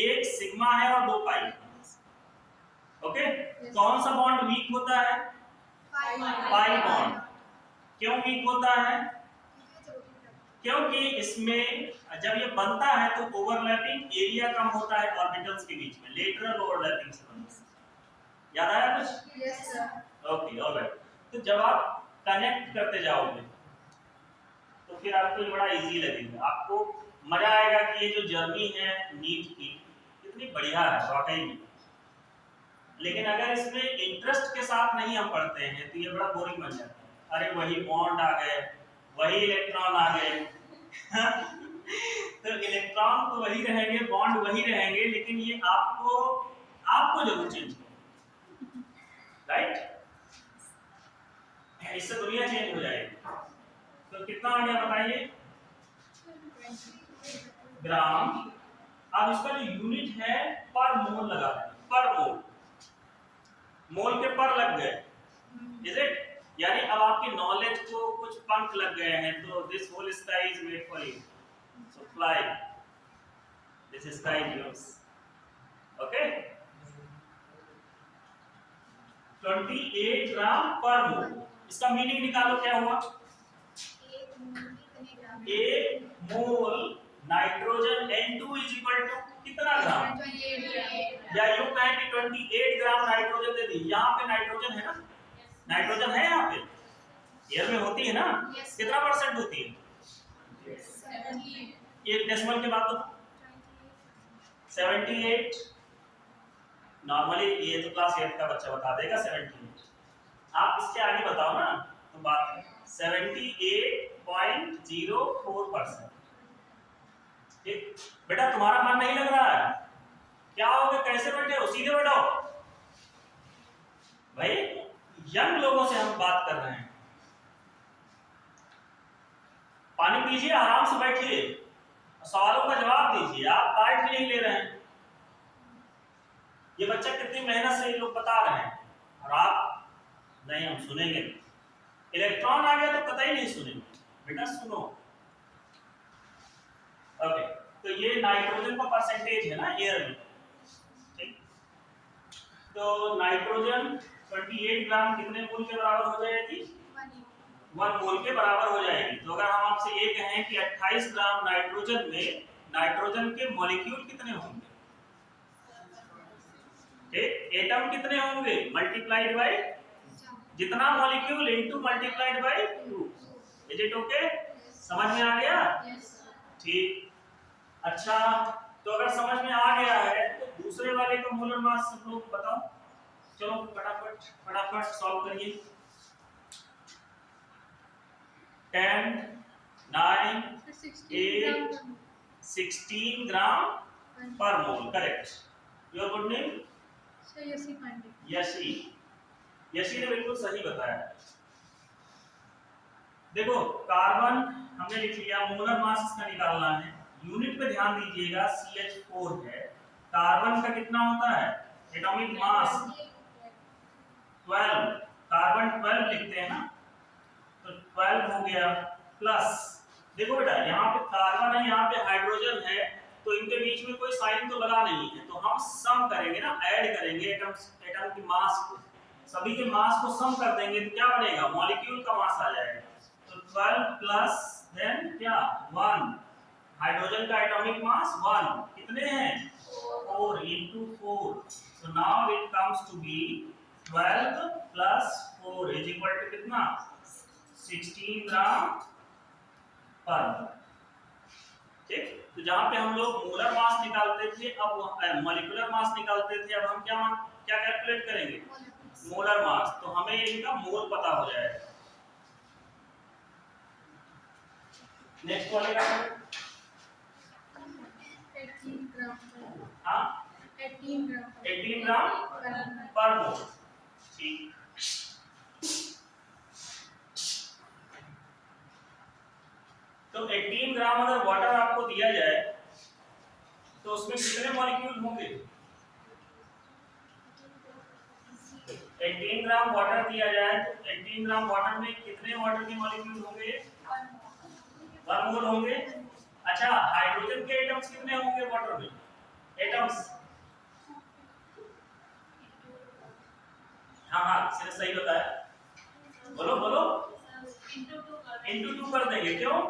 एक सिग्मा है और 2 पाई। ओके, कौन सा बॉन्ड वीक होता है? Pi bond. क्यों वीक होता है? क्योंकि इसमें जब ये बनता है तो ओवरलैपिंग एरिया कम होता है ऑर्बिटल्स के बीच में, लेटरल ओवरलैपिंग से बनता है। याद आया कुछ? Yes sir. Okay, alright. तो जब आप कनेक्ट करते जाओगे तो फिर आपको ये बड़ा इजी लगेगा, आपको मजा आएगा कि ये जो जर्नी है नीट की कितनी बढ़िया है वाकई में। लेकिन अगर इसमें इंटरेस्ट के साथ नहीं हम पढ़ते हैं तो ये बड़ा बोरिंग बन जाता है। अरे वही बॉन्ड आ गए, वही इलेक्ट्रॉन आ गए तो इलेक्ट्रॉन तो वही रहेंगे, बॉन्ड वही रहेंगे, लेकिन ये आपको जरूर चेंज करना, राइट? इससे दुनिया चेंज हो जाएगी। तो कितना आ गया बताइए? ग्राम। अब इसका जो यूनिट है पर मोल लगा है, पर मोल, मोल के पर लग गए, इज इट? यानी अब आपकी नॉलेज को कुछ पंख लग गए हैं। तो this whole sky is made for you, so fly, this sky is yours. Okay, 28 gram पर मोल। इसका मीनिंग निकालो, क्या हुआ? एक mole nitrogen N2 is equal to कितना ग्राम? या यूं कहें कि 28 ग्राम नाइट्रोजन दे दी। यहाँ पे नाइट्रोजन है ना? नाइट्रोजन है यहाँ पे, एयर में होती है ना? कितना % होती है? 1 डेसिमल के बाद तो 78। नॉर्मली ये तो क्लास 8 का बच्चा बता देगा 78। आप इसके आगे बताओ ना तो बात 78.04%। ठीक बेटा, तुम्हारा मन नहीं लग रहा है? क्या हो गया, कैसे बैठे हो? सीधे बैठो भाई, यंग लोगों से हम बात कर रहे हैं। पानी पीजिए, आराम से बैठिए, सवालों का जवाब दीजिए। आप पार्ट भी नहीं ले रहे हैं। ये बच्चा कितनी मेहनत से ये लोग बता रहे हैं और आप नहीं, हम सुनेंगे। इलेक्ट्रॉन आ गया तो कतई नहीं सुनेंगे बेटा, सुनो। ओके, तो ये नाइट्रोजन का परसेंटेज है ना एयर में, ठीक। तो नाइट्रोजन 28 ग्राम कितने मोल के बराबर हो जाएगी? 1 मोल के बराबर हो जाएगी। तो अगर हम आपसे ये कहें कि 28 ग्राम नाइट्रोजन में नाइट्रोजन के मॉलिक्यूल कितने होंगे, एटम कितने होंगे, मल्टीप्लाइड बाय जितना molecule into multiplied by 2। Is it okay? समझ में आ गया? ठीक। अच्छा, तो अगर समझ में आ गया है तो दूसरे वाले का मोलर मास सब लोग बताओ। चलो फटाफट फटाफट सॉल्व करिए। 10 9 8 16 ग्राम पर mole. Correct. Your good name? Yashi Pandey. Yashi. Yashi ने बिल्कुल सही बताया। देखो कार्बन हमने लिख लिया, मोलर मास इसका निकालना है। यूनिट पे ध्यान दीजिएगा, CH4 है। कार्बन का कितना होता है एटॉमिक मास? 12। कार्बन 12 लिखते हैं ना, तो 12 हो गया प्लस। देखो बेटा, यहाँ पे कार्बन है, यहाँ पे हाइड्रोजन है, तो इनके बीच में कोई साइन तो लगा नहीं है, तो हम सम करेंगे ना, ऐड करेंगे एटम की मास को, सभी के मास को सम कर देंगे तो क्या बनेगा, मॉलिक्यूल का मास आ जाएगा। तो 12 प्लस देन क्या 1, हाइड्रोजन का एटॉमिक मास 1, कितने हैं 4 into 4, so now it comes to be 12 plus 4 is equal to कितना 16 ग्राम पर मोल। ठीक। तो जहां पे हम लोग मोलर मास निकालते थे, अब मॉलिक्यूलर मास निकालते थे, अब हम क्या कैलकुलेट करेंगे, मोलर मास। तो हमें इनका मोल पता हो जाएगा। नेक्स्ट वाले का 18 ग्राम। हाँ 18 ग्राम पर मोल। ठीक। तो 18 ग्राम अगर वाटर आपको दिया जाए तो उसमें कितने मॉलिक्यूल होंगे? 18 ग्राम वाटर दिया जाए तो 18 ग्राम वाटर में कितने वाटर के मॉलिक्यूल होंगे? 1 मोल होंगे। अच्छा, हाइड्रोजन के एटम्स कितने होंगे वाटर में? एटम्स, हाँ हाँ, इसने सही बताया। बोलो बोलो। इंटू 2 कर देंगे, क्यों?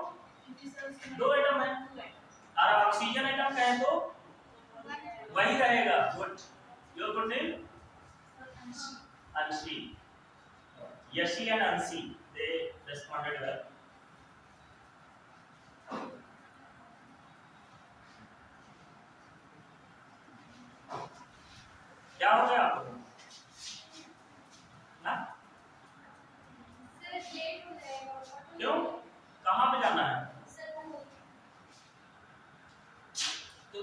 2 एटम है, और ऑक्सीजन एटम कहें तो वही रहेगा। गुड। Your good name? अंशी। यशी एंड अंशी, दे रिस्पोंडेड वेल। क्या हो गया आपको? ना? क्यों? कहाँ पे जाना है? तो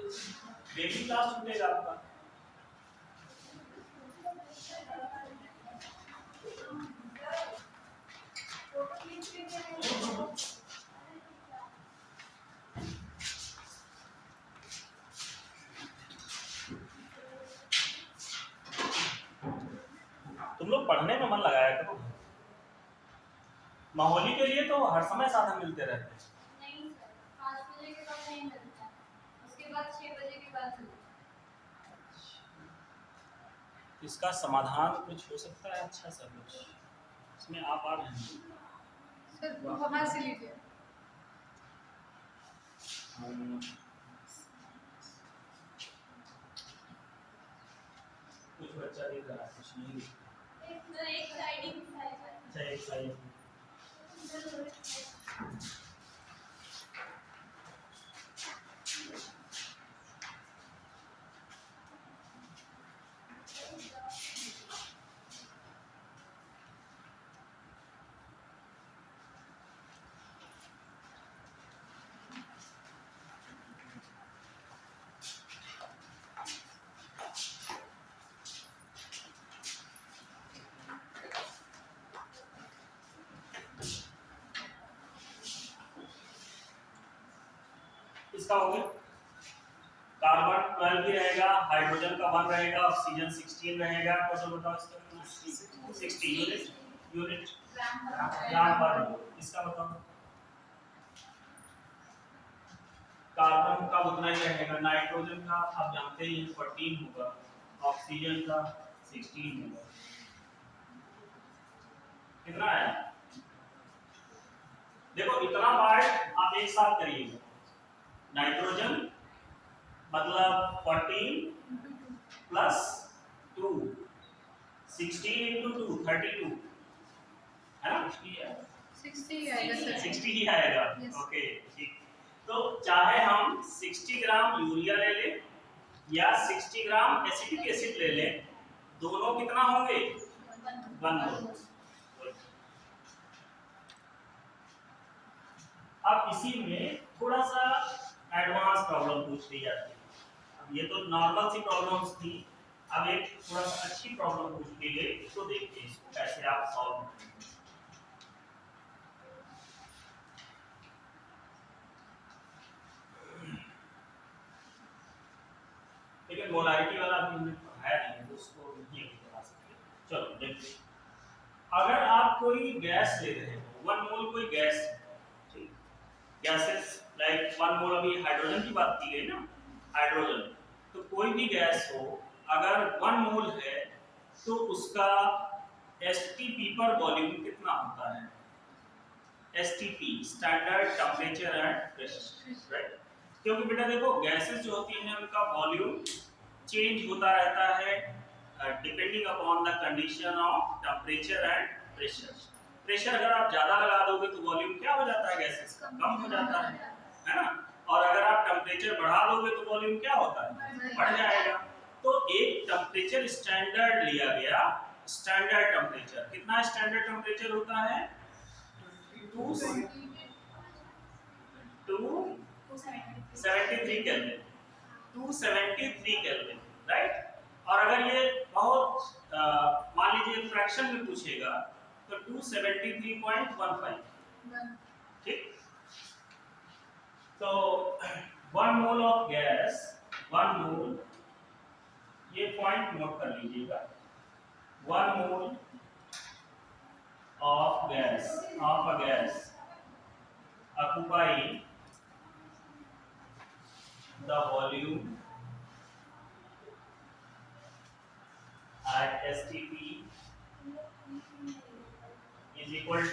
डेली क्लास छूटेगा आपका। तुम लोग पढ़ने में मन लगाया करो। माहौली के लिए तो हर समय साधन मिलते रहते हैं। नहीं सर, 5 बजे के बाद नहीं मिलता, उसके बाद 6 बजे के बाद मिलता। इसका समाधान कुछ हो सकता है अच्छा सा कुछ, इसमें आप आ रहे हैं सर, वहाँ से लीजिए। कुछ बच्चा देख रहा है, कुछ नहीं दिख रहा। एक साइड अच्छा, एक साइड। इसका हो गया। कार्बन 12 भी रहेगा, हाइड्रोजन का 1 रहेगा, ऑक्सीजन 16 रहेगा। टोटल बताओ इसका 60 यूनिट ग्राम पर मोल। इसका बताओ कार्बन का उतना ही रहेगा, नाइट्रोजन का आप जानते ही 14 होगा, ऑक्सीजन का 16 होगा। कितना है देखो, इतना पार्ट आप एक साथ करिएगा। नाइट्रोजन मतलब 14 प्लस 2, 16 इंटू 2 32 है ना, 60 ही आएगा। ओके ठीक। तो चाहे हम 60 ग्राम यूरिया ले लें या 60 ग्राम एसिटिक एसिड ले लें, दोनों कितना होंगे 1 मोल। अब इसी में थोड़ा सा एडवांस प्रॉब्लम पूछ ली जाती है। ये तो नॉर्मल सी प्रॉब्लम्स थी, अब एक थोड़ा सा अच्छी प्रॉब्लम पूछ ली गई, तो देखते हैं इसको कैसे आप सॉल्व करेंगे। लेकिन मोलारिटी वाला भी हमने पढ़ाया नहीं है, उसको नहीं बता सकते। चलो देखते हैं। अगर आप कोई गैस ले रहे हो 1 मोल कोई गैस, गैसेस लाइक 1 मोल, अभी हाइड्रोजन की बात की गई ना, हाइड्रोजन, तो कोई भी गैस हो अगर 1 मोल है तो उसका एसटीपी पर वॉल्यूम कितना होता है? STP standard temperature and pressure, right? क्योंकि बेटा देखो गैसेस जो होती हैं उनका वॉल्यूम चेंज होता रहता है depending upon the condition of temperature and pressure. Pressure अगर आप ज्यादा लगा दोगे तो वॉल्यूम क्या हो जाता है गैसेस का, कम हो जाता है ना। और अगर आप टेम्परेचर बढ़ा दोगे तो वॉल्यूम क्या होता है, बढ़ जाएगा। तो एक टेम्परेचर स्टैंडर्ड लिया गया, स्टैंडर्ड टेम्परेचर कितना स्टैंडर्ड टेम्परेचर होता है 273 केल्विन, 273 केल्विन, राइट? और अगर ये बहुत मान लीजिए फ्रैक्शन में पूछेगा तो 273.15, ठीक। तो 1 मोल ऑफ गैस, 1 मोल, ये पॉइंट नोट कर लीजिएगा, 1 mole of gas, of a gas occupying the volume at STP is equal to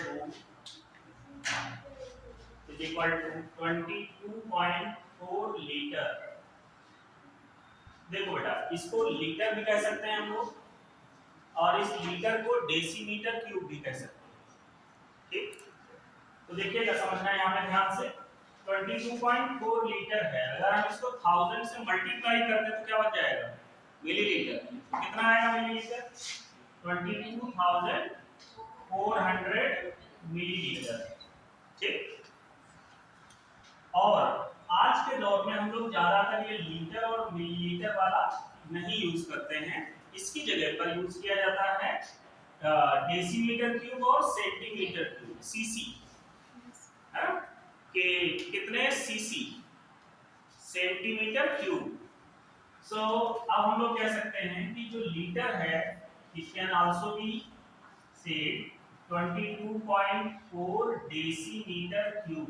22.4 litre. देखो बेटा इसको लीटर भी कह सकते हैं हम लोग, और इस लीटर को डेसीमीटर क्यूब भी कह सकते हैं, ठीक। तो देखिएगा समझना है यहाँ पे ध्यान से, 22.4 लीटर है, अगर हम इसको 1000 से मल्टीप्लाई करते तो क्या बन जाएगा मिलीलीटर। कितना आएगा मिलीलीटर 22,400 मिलीलीटर, ठीक। और आज के दौर में हम लोग ज्यादातर ये लीटर और मिलीलीटर वाला नहीं यूज करते हैं, इसकी जगह पर यूज किया जाता है डेसीमीटर क्यूब और सेंटीमीटर क्यूब, सीसी, है कि कितने सीसी, सेंटीमीटर क्यूब। सो अब हम लोग कह सकते हैं कि जो लीटर है इट कैन आल्सो बी से 22.4 डेसीमीटर क्यूब,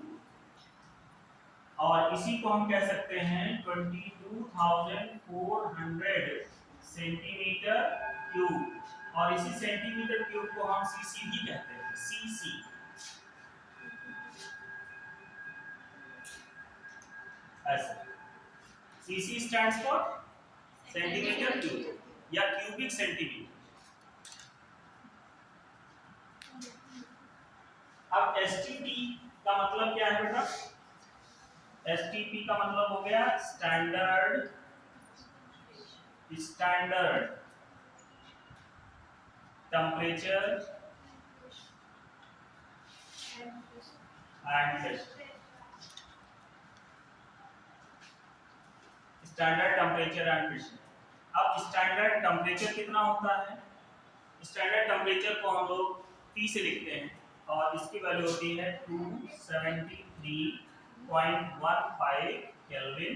और इसी को हम कह सकते हैं 22,400 सेंटीमीटर क्यूब, और इसी सेंटीमीटर क्यूब को हम सीसी भी कहते हैं, सीसी। ऐसा CC stands for centimetre cube या क्यूबिक सेंटीमीटर। अब एसटीपी का मतलब क्या है बेटा? एसटीपी का मतलब हो गया standard temperature and pressure. Standard temperature and pressure. अब स्टैंडर्ड टेम्परेचर कितना होता है? स्टैंडर्ड टेम्परेचर को हम लोग T से लिखते हैं और इसकी वैल्यू होती है 273 0.15 केल्विन।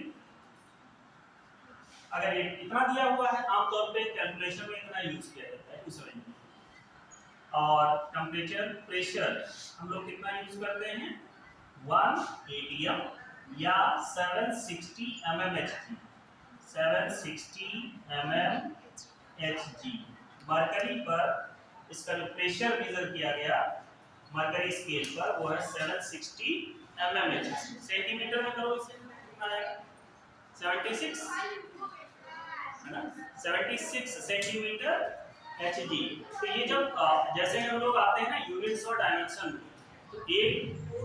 अगर ये इतना दिया हुआ है, आमतौर पे कैलकुलेशन में इतना यूज किया जाता है उस रेंज में। और टेम्परेचर प्रेशर हम लोग कितना यूज करते हैं, 1 atm या 760 mmHg, 760 mmHg मरकरी पर इसका जो प्रेशर मेजर किया गया मरकरी स्केल पर वो है 760 mmHg। सेंटीमीटर में करो इसे, कितना आएगा, 76 है ना, 76 सेंटीमीटर Hg। तो ये जब जैसे हम लोग आते हैं ना यूनिट्स और डायमेंशन में, तो एक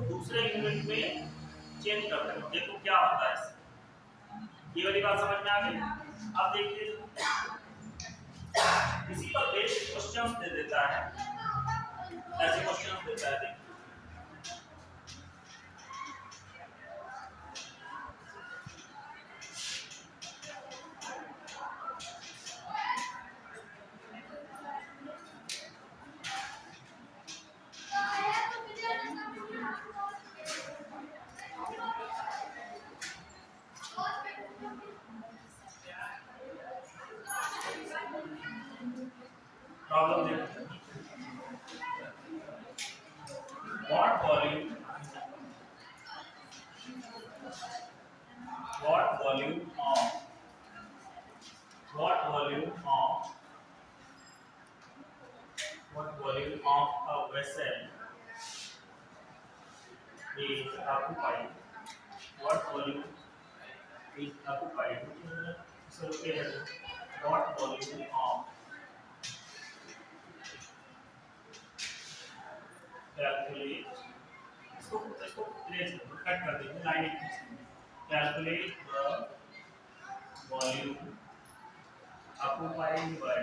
दूसरे यूनिट में चेंज करते हैं, देखो क्या होता है इससे। ये वाली बात समझ में आ गई। अब देखिए इसी पर बेस्ड क्वेश्चंस दे देता है, ऐसे क्वेश्चंस देता है, देखिए प्रॉब्लम देखते हैं। What volume of a vessel is occupied? What volume is occupied? So located. What volume of calculate, इसको प्लेस कट कर देंगे, लाइन एक calculate the volume occupied by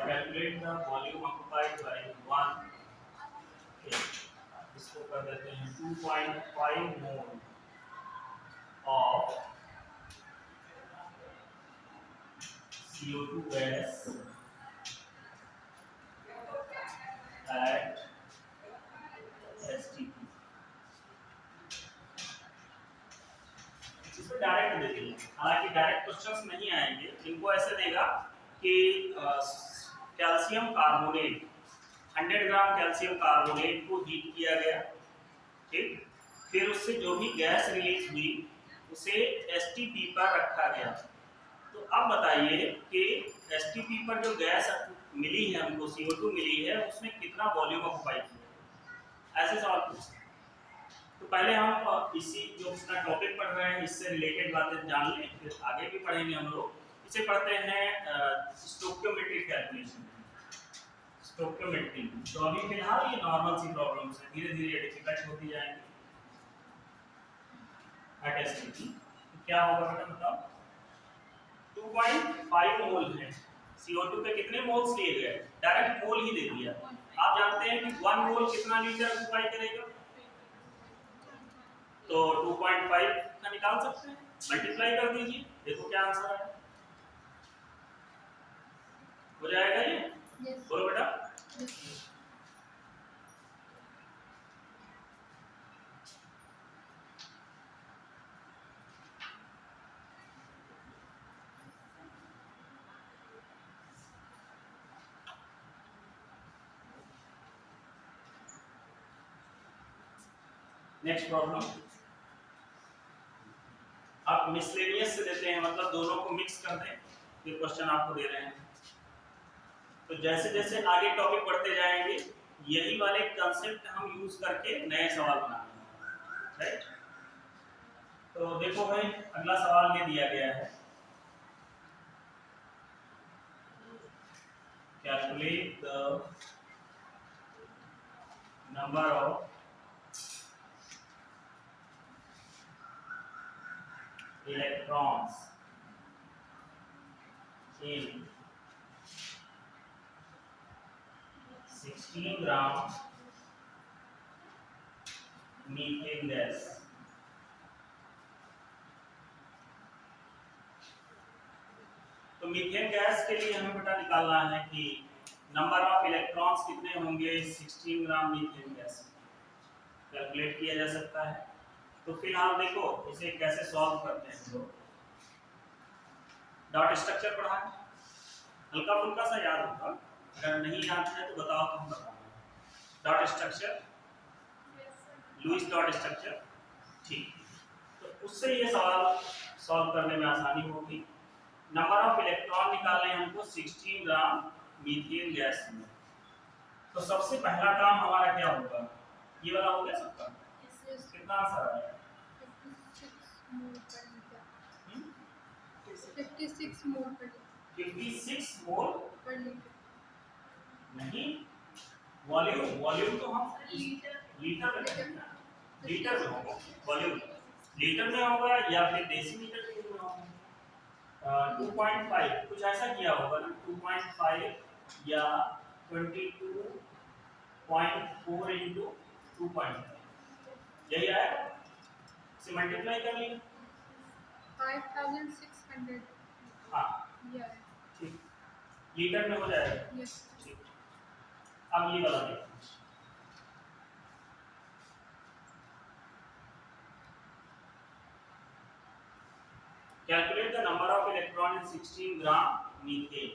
calculate the volume occupied by one, इसको कर देते हैं 2.5 मोल of CO2 gas at STP। इसको direct दे देंगे, हालांकि डायरेक्ट क्वेश्चंस नहीं आएंगे, इनको ऐसे देगा कि कैल्शियम कार्बोनेट 100 ग्राम कैल्शियम कार्बोनेट को हीट किया गया, ठीक, फिर उससे जो भी गैस रिलीज हुई उसे एसटीपी पर रखा गया। तो अब बताइए कि एसटीपी पर जो गैस मिली है हमको, CO2 मिली है, उसमें कितना वॉल्यूम ऑक्युपाई किया, ऐसे सवाल पूछते हैं। तो पहले हम इसी जो अपना टॉपिक पढ़ रहे हैं इससे रिलेटेड बातें जान लें, फिर आगे भी पढ़ेंगे हम लोग। इसे पढ़ते हैं स्टोइकियोमेट्रिक कैलकुलेशन, स्टोइकियोमेट्री। तो अभी फिलहाल ये नॉर्मल सी प्रॉब्लम्स हैं, धीरे धीरे डिफिकल्ट होती जाएंगी। एट एसटीपी क्या होगा बेटा बताओ, 2.5 मोल है, CO2 पे कितने मोल्स लिए गए, डायरेक्ट मोल ही दे दिया। आप जानते हैं कि 1 मोल कितना लीटर ऑक्युपाई करेगा, तो 2.5 का निकाल सकते हैं, मल्टीप्लाई कर दीजिए, देखो क्या आंसर है, हो जाएगा ये, बोलो बेटा। नेक्स्ट प्रॉब्लम, आप मिसलेनियस से देते हैं, मतलब दोनों को मिक्स कर दें, ये क्वेश्चन आपको दे रहे हैं। तो जैसे जैसे आगे टॉपिक बढ़ते जाएंगे यही वाले कंसेप्ट हम यूज करके नए सवाल बनाएंगे, राइट। तो देखो भाई अगला सवाल ये दिया गया है, calculate the number of electrons in 16 gram methane gas. तो मीथेन गैस के लिए हमें बेटा निकालना है कि नंबर ऑफ इलेक्ट्रॉन्स कितने होंगे 16 ग्राम मीथेन गैस में, कैलकुलेट किया जा सकता है। तो फिलहाल देखो इसे कैसे सॉल्व करते हैं। तो डॉट स्ट्रक्चर पढ़ा है, हल्का फुल्का सा याद होगा, अगर नहीं याद है तो बताओ तो हम बताएंगे। Dot structure, Lewis dot structure, ठीक। तो उससे ये सवाल सॉल्व करने में आसानी होगी। नंबर ऑफ इलेक्ट्रॉन निकालने हैं हमको 16 ग्राम मीथेन गैस में। तो सबसे पहला काम हमारा क्या होगा, ये वाला हो गया सबका, कितना आंसर आया 56 मोल पर 56 मोल लीटर। नहीं, वॉल्यूम तो हम लीटर में करेंगे ना, लीटर में होगा वॉल्यूम, लीटर में होगा या फिर डेसीमीटर में होगा। 2.5 कुछ ऐसा किया होगा ना, 2.5 या 22.4 इंटू 2.5, यही आया, इसे मल्टीप्लाई कर लिया 5600। हाँ ठीक, लीटर में हो जाएगा। यस। ठीक, अब ये वाला देखो, calculate the number of electron in 16 gram methane.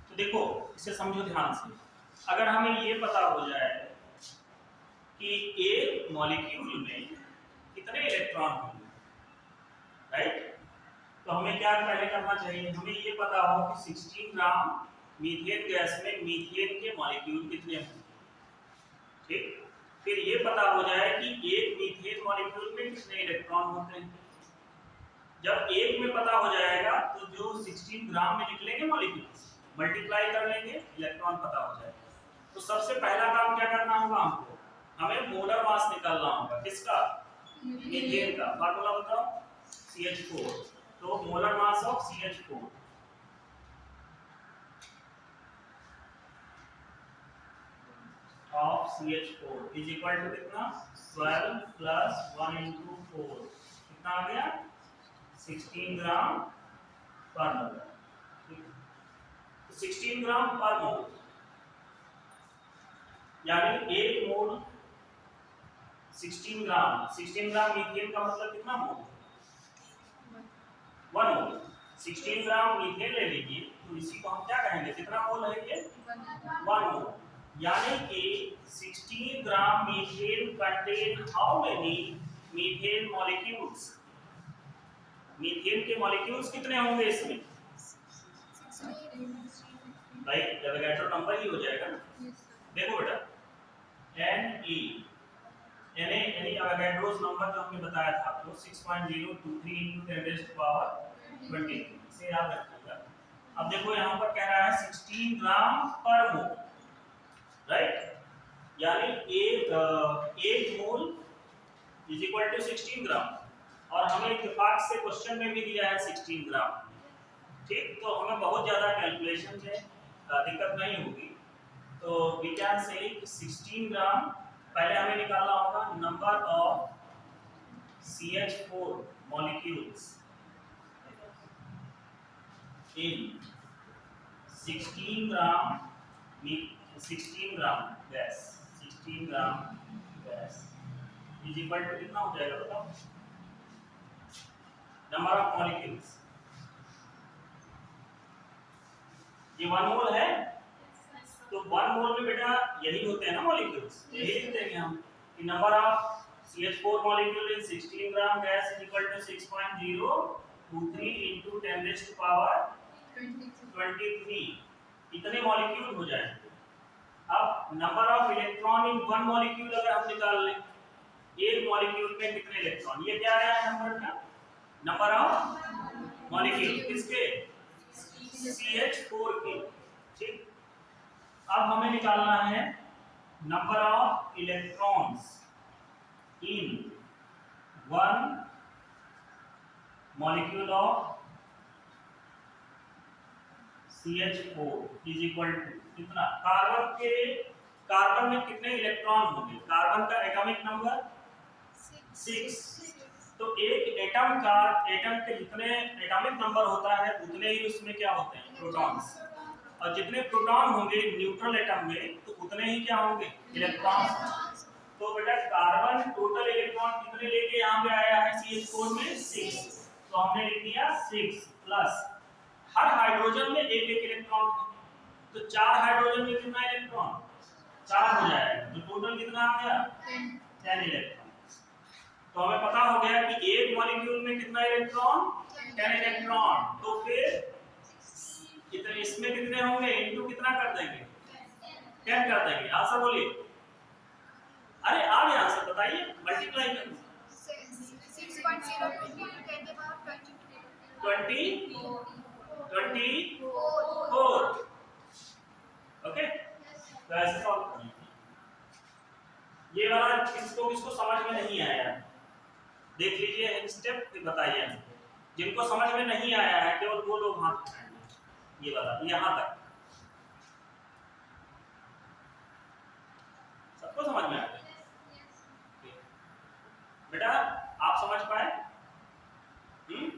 तो देखो इसे समझो ध्यान से, अगर हमें ये पता हो जाए कि एक मॉलिक्यूल में कितने इलेक्ट्रॉन होंगे, राइट, तो हमें क्या पहले करना चाहिए, हमें ये पता हो कि 16 ग्राम मीथेन गैस में मीथेन के मॉलिक्यूल कितने होंगे, ठीक। फिर ये पता हो जाए कि एक मीथेन मॉलिक्यूल में कितने इलेक्ट्रॉन होते हैं। जब एक में पता हो जाएगा तो जो 16 ग्राम में निकलेंगे मॉलिक्यूल्स मल्टीप्लाई कर लेंगे, इलेक्ट्रॉन पता हो जाएगा। तो सबसे पहला काम क्या करना होगा हमको, हमें मोलर मास निकालना होगा, किसका, मीथेन का। फार्मूला बताओ, CH4। तो molar mass of CH4 is equal to कितना, 12 प्लस 1 इंटू 4, कितना आ गया 16 ग्राम पर मोल। 16 ग्राम पर मोल यानी एक मोल 16 ग्राम, 16 ग्राम मीथेन का मतलब कितना मोल, 1 मोल। 16 ग्राम मीथेन ले लीजिए तो इसी को हम क्या कहेंगे, कितना मोल है ये, 1 मोल। यानी कि 16 gram methane contain how many methane molecules, methane के मॉलिक्यूल्स कितने होंगे इसमें, भाई एवोगैड्रो नंबर ही हो जाएगा ना। देखो बेटा Ne यानी एवोगैड्रोस नंबर जो हमने बताया था आपको 6.023 × 10⁻23, इसे याद रखिएगा। अब देखो यहाँ पर कह रहा है 16 ग्राम पर मोल, राइट, यानी एक मोल इज इक्वल टू 16 ग्राम, और हमें इत्तेफाक से क्वेश्चन में भी दिया है 16 ग्राम, ठीक। तो हमें बहुत ज्यादा कैलकुलेशन में दिक्कत नहीं होगी। तो वी कैन से 16 ग्राम, पहले हमें निकालना होगा number of CH4 molecules in 16 gram gas, 16 gram gas is equal to कितना हो जाएगा बताओ, नंबर ऑफ मॉलिक्यूल्स, ये 1 मोल है, तो 1 मोल में बेटा यही होते हैं ना मॉलिक्यूल्स, यही लिख देंगे हम कि number of CH4 molecule in 16 gram gas is equal to 6.023 × 10⁻23, इतने मॉलिक्यूल हो जाएंगे। अब number of electron in 1 molecule अगर हम निकाल लें, एक मॉलिक्यूल में कितने इलेक्ट्रॉन, ये क्या आया है नंबर का, नंबर ऑफ मॉलिक्यूल किसके, CH4 के, ठीक। अब हमें निकालना है number of electrons in 1 molecule of CH4 is equal to कितना, कार्बन में कितने इलेक्ट्रॉन होंगे, कार्बन का एटॉमिक नंबर 6, तो एक एटम के जितने एटॉमिक नंबर होता है उतने ही उसमें क्या होते हैं, प्रोटॉन्स, और जितने प्रोटॉन होंगे न्यूट्रल एटम में तो उतने ही क्या होंगे इलेक्ट्रॉन्स। तो बेटा कार्बन टोटल इलेक्ट्रॉन कितने लेके यहाँ पे आया है CH4 में 6, तो हमने लिख दिया 6 प्लस हर हाइड्रोजन में एक एक इलेक्ट्रॉन, तो 4 हाइड्रोजन में कितना इलेक्ट्रॉन 4 हो जाएगा, तो टोटल कितना आ गया 10 इलेक्ट्रॉन। तो हमें पता हो गया कि एक मॉलिक्यूल में कितना इलेक्ट्रॉन 10 इलेक्ट्रॉन, तो फिर कितने इसमें कितने होंगे इनटू कितना कर देंगे 10 कर देंगे। आंसर बोलिए, अरे आ गया आंसर बताइए, मल्टीप्लाई कर 24 ओके। तो ऐसे सॉल्व करेंगे। ये वाला किसको किसको समझ में नहीं आया देख लीजिए, स्टेप बताइए। जिनको समझ में नहीं आया है केवल वो लोग हाथ उठाएंगे। ये वाला यहाँ तक सबको समझ में आ गया बेटा, आप समझ पाए? ठीक।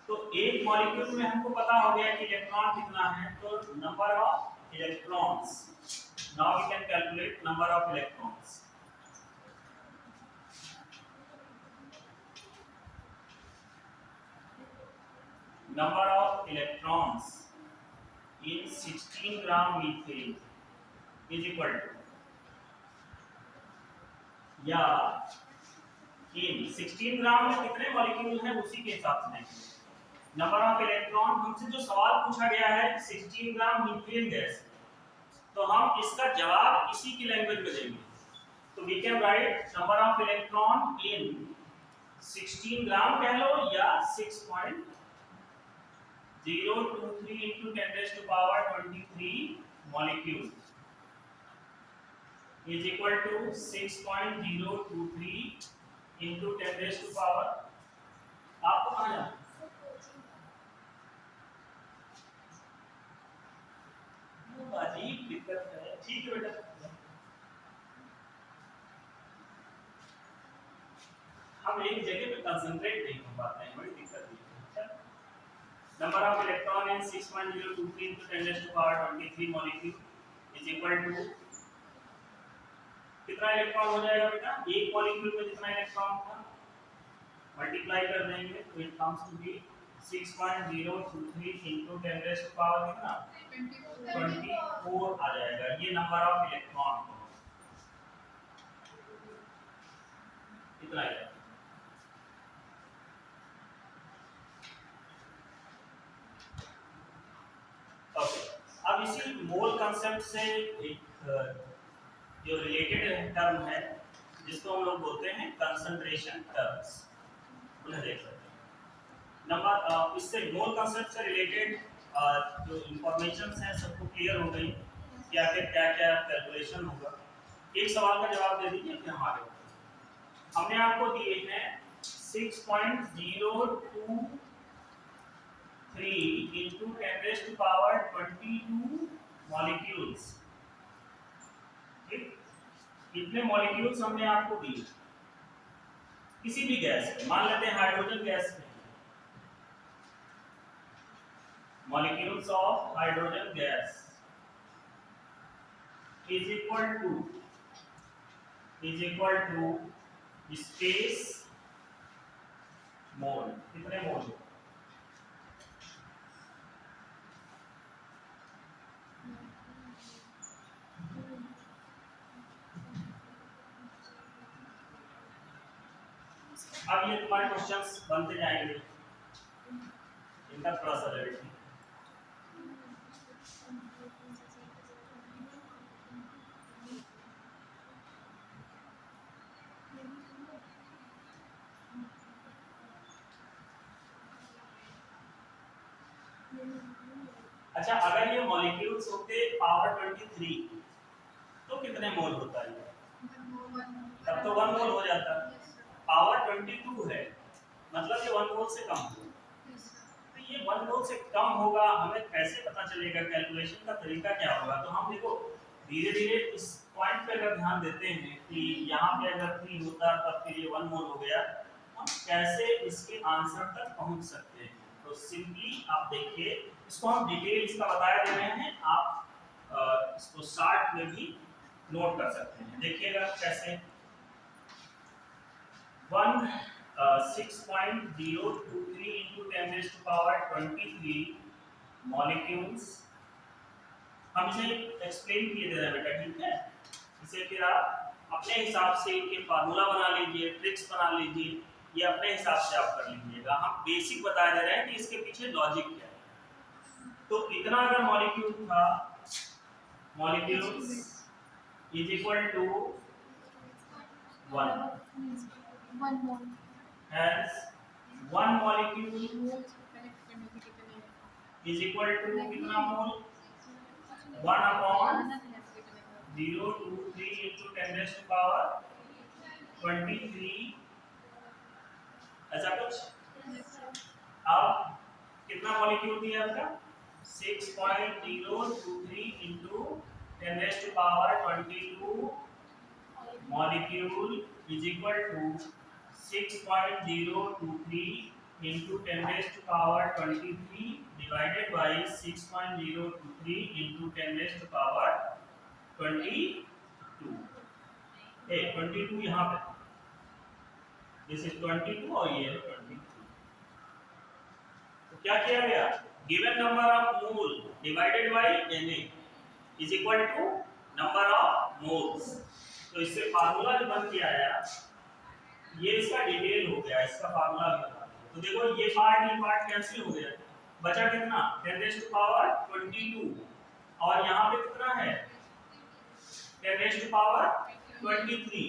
तो एक मॉलिक्यूल में हमको पता हो गया कि इलेक्ट्रॉन कितना है, तो number of electrons, now we can calculate number of electrons. Number of electrons in 16 gram methane is equal to, या इन 16 ग्राम में कितने मॉलिक्यूल हैं उसी के हिसाब से नंबर ऑफ इलेक्ट्रॉन। हमसे जो सवाल पूछा गया है 16 ग्राम मीथेन गैस, तो हम इसका जवाब इसी की लैंग्वेज में देंगे। तो we can write number of electron in 16 gram कह लो या 6.023 into 10 raised to power 23 molecule is equal to 6.023 into 10 raised to power, आपको कहाँ जाना अजीब दिक्कत है। ठीक है बेटा, हम एक जगह पे कंसंट्रेट नहीं हो पाते हैं, बड़ी दिक्कत है। Number of electron in 6.023 into 10 raised to power 23 molecule is equal to, कितना इलेक्ट्रॉन हो जाएगा बेटा, एक मॉलिक्यूल में जितना इलेक्ट्रॉन था मल्टीप्लाई कर देंगे तो it comes to be 6.023 into 10 raised to power कितना 24 आ जाएगा। ये नंबर ऑफ इलेक्ट्रॉन इतना है। ओके, अब इसी मोल कांसेप्ट से एक जो रिलेटेड टर्म है जिसको हम लोग बोलते हैं कंसंट्रेशन टर्म्स, उन्हें देख सकते हैं। नंबर इससे मोल कांसेप्ट से रिलेटेड जो इंफॉर्मेशंस हैं सबको क्लियर हो गई, क्या क्या कैलकुलेशन होगा। एक सवाल का जवाब दे दीजिए फिर हम आगे बढ़ते हैं। हमने आपको दिए हैं 6.023 into 10 raised to power 22 molecules, ठीक, इतने मॉलिक्यूल्स हमने आपको दिए किसी भी गैस में, मान लेते हैं हाइड्रोजन गैस में, molecules of hydrogen gas is equal to space mole. कितने मोल? अब ये तुम्हारे क्वेश्चंस बनते जाएंगे, इनका थोड़ा सा रेट। अच्छा, अगर ये मॉलिक्यूल्स होते पावर 23 तो कितने मोल होता है? तब तो 1 मोल हो जाता। पावर 22 है मतलब ये 1 मोल से कम होगा। तो ये 1 मोल से कम होगा, हमें कैसे पता चलेगा, कैलकुलेशन का तरीका क्या होगा? तो हम देखो धीरे धीरे इस पॉइंट पे अगर ध्यान देते हैं कि यहाँ पे अगर 3 होता तब फिर ये 1 मोल हो गया, हम कैसे इसके आंसर तक पहुंच सकते हैं। तो सिंपली आप देखिए, इसको हम डिटेल इसका बताया दे रहे हैं, आप इसको शार्ट में भी नोट कर सकते हैं। देखिएगा कैसे 6.023 into 10 raised to power 23 molecules. हम इसे एक्सप्लेन किए दे रहे हैं बेटा, ठीक है। इसे फिर आप अपने हिसाब से इनके फार्मूला बना लीजिए, ट्रिक्स बना लीजिए, ये अपने हिसाब से आप कर लीजिएगा। हम बेसिक बता दे रहे हैं कि इसके पीछे लॉजिक क्या है। तो इतना अगर मॉलिक्यूल था, molecules is equal to 1, hence 1 molecule is equal to कितना mole, 1 upon 023 into 10 raised to power 23, ऐसा कुछ। अब कितना मॉलिक्यूल दिया आपका, 6.023 into 10 raised to power 22 molecule is equal to 6.023 into 10 raised to power 23 divided by 6.023 into 10 raised to power 22। 22 यहाँ पे, this is 22 और ये है 22। तो क्या किया गया, given number of mole divided by Na is equal to number of moles. तो इससे फार्मूला जो बन के आया, ये इसका डिटेल हो गया, इसका फार्मूला भी बता दिया। तो देखो ये पार्ट कैंसिल हो गया, बचा कितना 10 रेज़ टू पावर 22 और यहाँ पे कितना है 10 रेज़ टू पावर 23।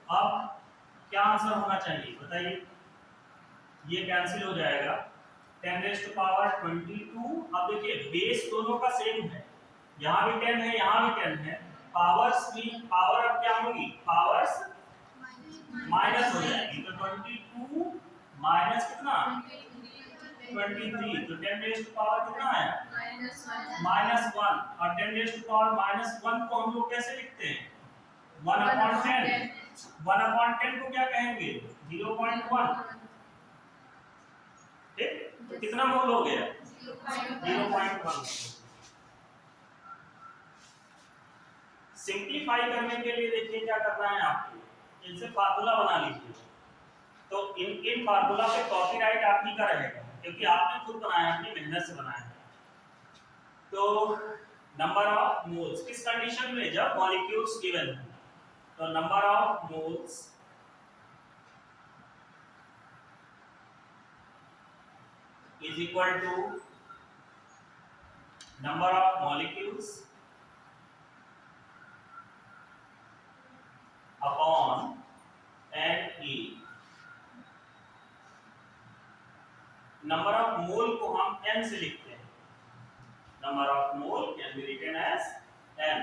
अब क्या आंसर होना चाहिए बताइए, ये कैंसिल हो जाएगा 10 रेज़ टू पावर 22। अब देखिए बेस दोनों का सेम है, यहाँ भी 10 है यहाँ भी 10 है, पावर्स भी, पावर अब क्या होगी, पावर्स माइनस हो जाएगी। तो 22 माइनस कितना 23, तो 10 रेज़ टू पावर कितना है -1, और 10 रेज़ टू पावर -1 को हम लोग कैसे लिखते हैं 1/10। 1/10 को क्या कहेंगे 0.1, ठीक। तो कितना मोल हो गया 0.1। सिंपलीफाई करने के लिए देखिए क्या करना है आपको, इनसे फार्मूला बना लीजिए। तो इन फार्मूला पे कॉपीराइट आप ही का रहेगा, क्योंकि आपने खुद बनाया, अपनी मेहनत से बनाया है। तो नंबर ऑफ मोल्स किस कंडीशन में, जब मॉलिक्यूल्स गिवन है, तो number of moles is equal to number of molecules upon Ne। Number of mole को हम n से लिखते हैं, number of mole can be written as n।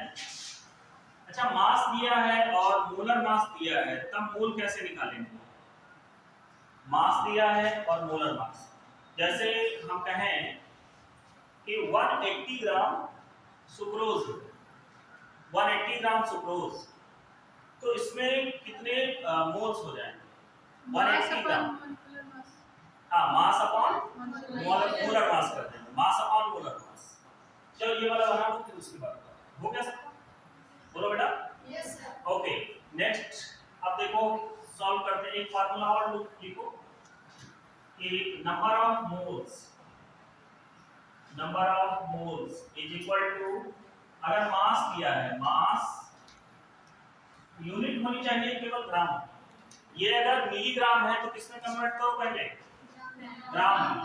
अच्छा मास दिया है और मोलर मास दिया है, तब मोल कैसे निकालेंगे, मास दिया है और मोलर मास। जैसे हम कहें कि 180 ग्राम सुक्रोज, 180 ग्राम सुक्रोज, तो इसमें कितने मोल्स हो जाएंगे 180 ग्राम, हाँ मास अपॉन मोलर मास करते हैं, मास अपॉन मोलर मास। चलो ये वाला बना लो, फिर उसके बाद हो गया सब, बोलो बेटा यस सर। ओके। नेक्स्ट अब देखो सॉल्व करते हैं, एक फार्मूला और लिखो कि number of moles is equal to, अगर मास दिया है, मास यूनिट होनी चाहिए केवल ग्राम, ये अगर मिलीग्राम है तो किसमें कन्वर्ट करो पहले ग्राम में,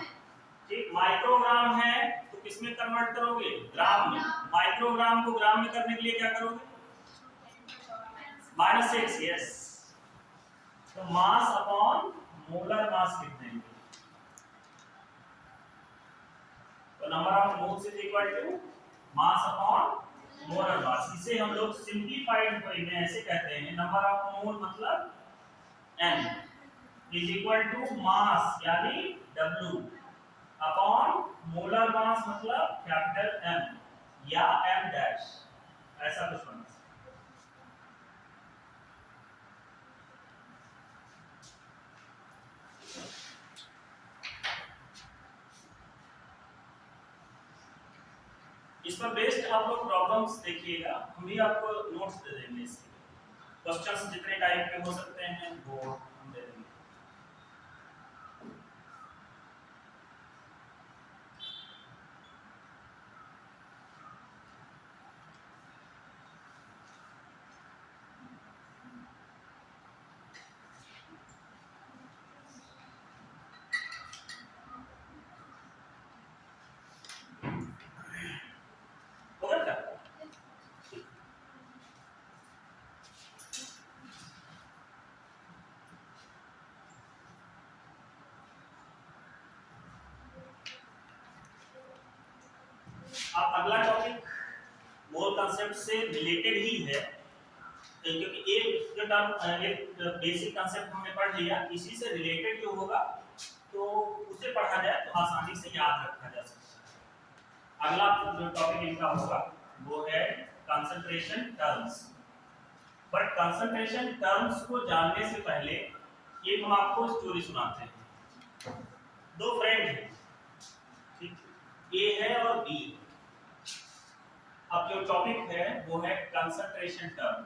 ठीक। माइक्रोग्राम है तो किसमें कन्वर्ट करोगे ग्राम में, माइक्रोग्राम को ग्राम में करने के लिए क्या करोगे -6, यस। तो मास अपॉन मोलर मास लिख देंगे, तो number of moles is equal to mass upon molar mass. इसे हम लोग सिंपलीफाइड में ऐसे कहते हैं, नंबर ऑफ मोल मतलब n is equal to mass यानी W अपॉन मोलर मास मतलब कैपिटल M या M डैश, ऐसा कुछ होना। इस पर बेस्ड आप लोग प्रॉब्लम्स देखिएगा, हम भी आपको नोट्स दे देंगे इसके क्वेश्चंस जितने टाइप के हो सकते हैं वो हम दे देंगे। हो गया क्या? अब अगला टॉपिक मोल कंसेप्ट से रिलेटेड ही है, क्योंकि एक जो टर्म एक बेसिक कंसेप्ट हमने पढ़ लिया, इसी से रिलेटेड जो होगा तो उसे पढ़ा जाए तो आसानी से याद रखा जा सकता है। अगला जो टॉपिक इनका होगा वो है concentration terms. But concentration terms को जानने से पहले एक हम आपको स्टोरी सुनाते हैं। दो फ्रेंड हैं, ठीक, ए है और बी। अब जो टॉपिक है वो है कंसंट्रेशन टर्म,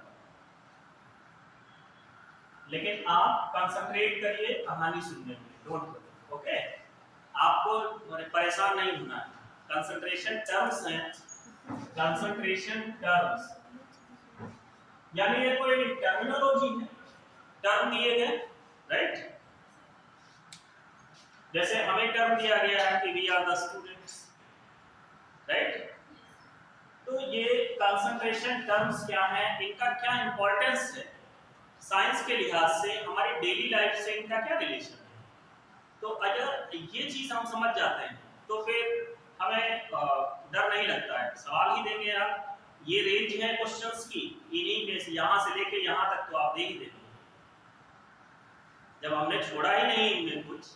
लेकिन आप कंसंट्रेट करिए कहानी सुनने में, डोंट वरी, ओके? आपको परेशान नहीं होना है। कंसंट्रेशन टर्म्स हैं, कंसंट्रेशन टर्म्स यानी ये कोई टर्मिनोलॉजी है, टर्म दिए गए, राइट? जैसे हमें टर्म दिया गया है कि we are the students, right? तो ये कंसंट्रेशन टर्म्स क्या हैं, इनका क्या इंपॉर्टेंस है साइंस के लिहाज से, हमारी डेली लाइफ से इनका क्या रिलेशन है? तो अगर ये चीज हम समझ जाते हैं तो फिर हमें डर नहीं लगता है। सवाल ही देंगे आप, ये रेंज है क्वेश्चंस की, इन्हीं में से यहां से लेके यहां तक तो आप दे ही देंगे, जब हमने छोड़ा ही नहीं इनमें कुछ।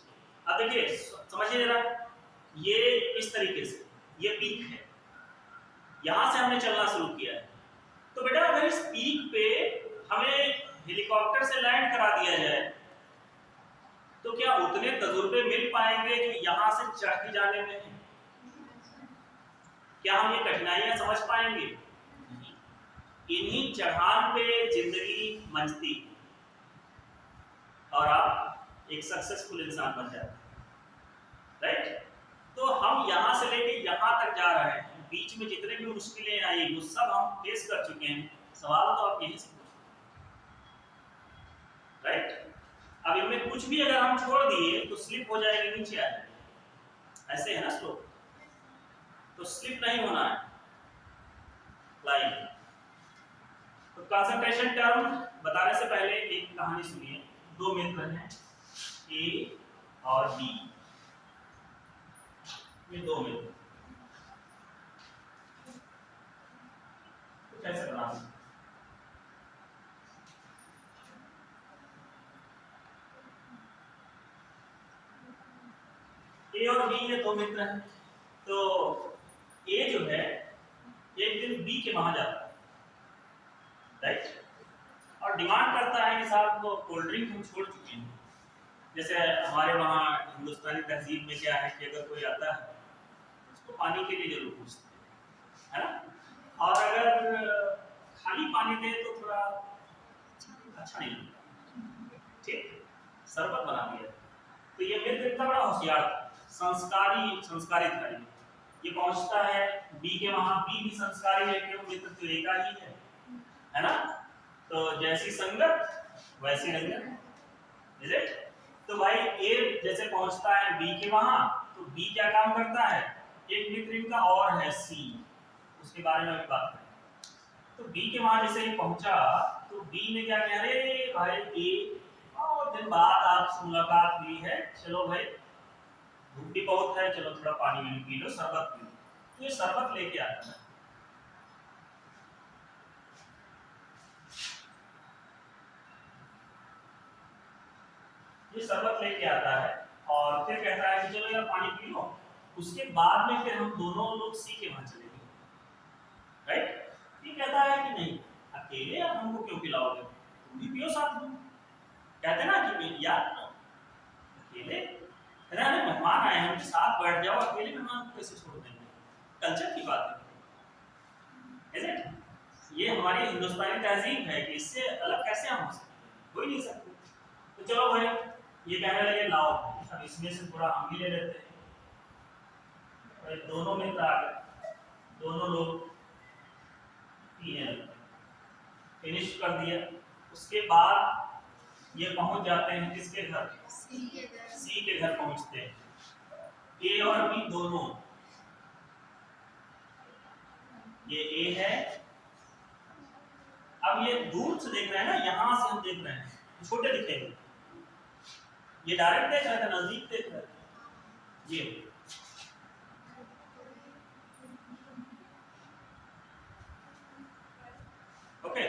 अब देखिए समझिए जरा, ये इस तरीके से ये पीक है, यहां से हमने चलना शुरू किया है, तो बेटा अगर इस पीक पे हमें हेलीकॉप्टर से लैंड करा दिया जाए तो क्या उतने तजुर्बे मिल पाएंगे जो यहां से चढ़ के जाने में है? क्या हम ये कठिनाइयां समझ पाएंगे? इन्हीं चढ़ान पे जिंदगी मंचती और आप एक सक्सेसफुल इंसान बन जाते, राइट? तो हम यहां से लेके यहां तक जा रहे हैं, बीच में जितने भी मुश्किलें आई वो सब हम फेस कर चुके हैं। सवाल तो आप यही से पूछो, राइट? अब इनमें कुछ भी अगर हम छोड़ दिए तो स्लिप हो जाएगा, नीचे आ जाएगा, ऐसे है ना स्लोप, तो स्लिप नहीं होना है लाइन। तो कंसंट्रेशन टर्म बताने से पहले एक कहानी सुनिए। दो मित्र हैं, ए और बी, ये दो मित्र, कुछ ऐसे बना ए और बी, ये दो मित्र हैं। तो ए जो है एक दिन बी के वहां जाता है, राइट? और डिमांड करता है कि साहब को कोल्ड ड्रिंक हम छोड़ चुके हैं। जैसे हमारे वहाँ हिंदुस्तानी तहजीब में क्या है कि अगर कोई आता है उसको पानी के लिए जरूर पूछते हैं, है ना? और अगर खाली पानी दे तो थोड़ा अच्छा नहीं लगता, ठीक? शरबत बना दिया। तो ये मित्र इतना बड़ा होशियार, संस्कारित था ये पहुंचता है बी के वहां, बी भी संस्कारी है क्यों, मित्र तो एक ही है ना? तो जैसी संगत वैसी रंगत, इज इट? तो भाई ए जैसे पहुंचता है बी के वहां, तो बी क्या काम करता है, एक मित्र इनका और है सी, उसके बारे में अभी बात करें। तो बी के वहां जैसे ही पहुंचा तो बी ने क्या कहा, अरे भाई ए, बहुत दिन बाद आपसे मुलाकात हुई है, चलो भाई धूप भी बहुत है, चलो थोड़ा पानी पी लो, शरबत पी लो। तो ये शरबत लेके आता है, ये शरबत लेके आता है और फिर कहता है कि चलो यार पानी पी लो। उसके बाद में फिर हम दोनों लोग सी के वहां चले गए, राइट? ये कहता है कि नहीं, अकेले आप हमको क्यों पिलाओगे, तुम भी पियो साथ में। कहते ना कि यार अकेले मेहमान आए हैं, उनके साथ बैठ जाओ, अकेले मेहमान को कैसे छोड़ देंगे, कल्चर की बात है। Is it? ये हमारी हिंदुस्तानी तहजीब है कि इससे अलग कैसे हम हो सकते, हो ही नहीं सकते। तो चलो भाई, ये कहने लगे लाओ, अब इसमें से थोड़ा हम भी ले लेते हैं। भाई दोनों मित्र आ गए, दोनों लोग पीने लगे, फिनिश कर दिया। उसके बाद ये पहुंच जाते हैं किसके घर? सी के घर पहुंचते हैं। ए और बी दोनों, ये ए है, अब ये दूर से देख रहे हैं ना, यहां से हम देख रहे हैं, छोटे दिखेंगे, ये डायरेक्ट देख रहे थे, नजदीक देख रहे थे, ये ओके।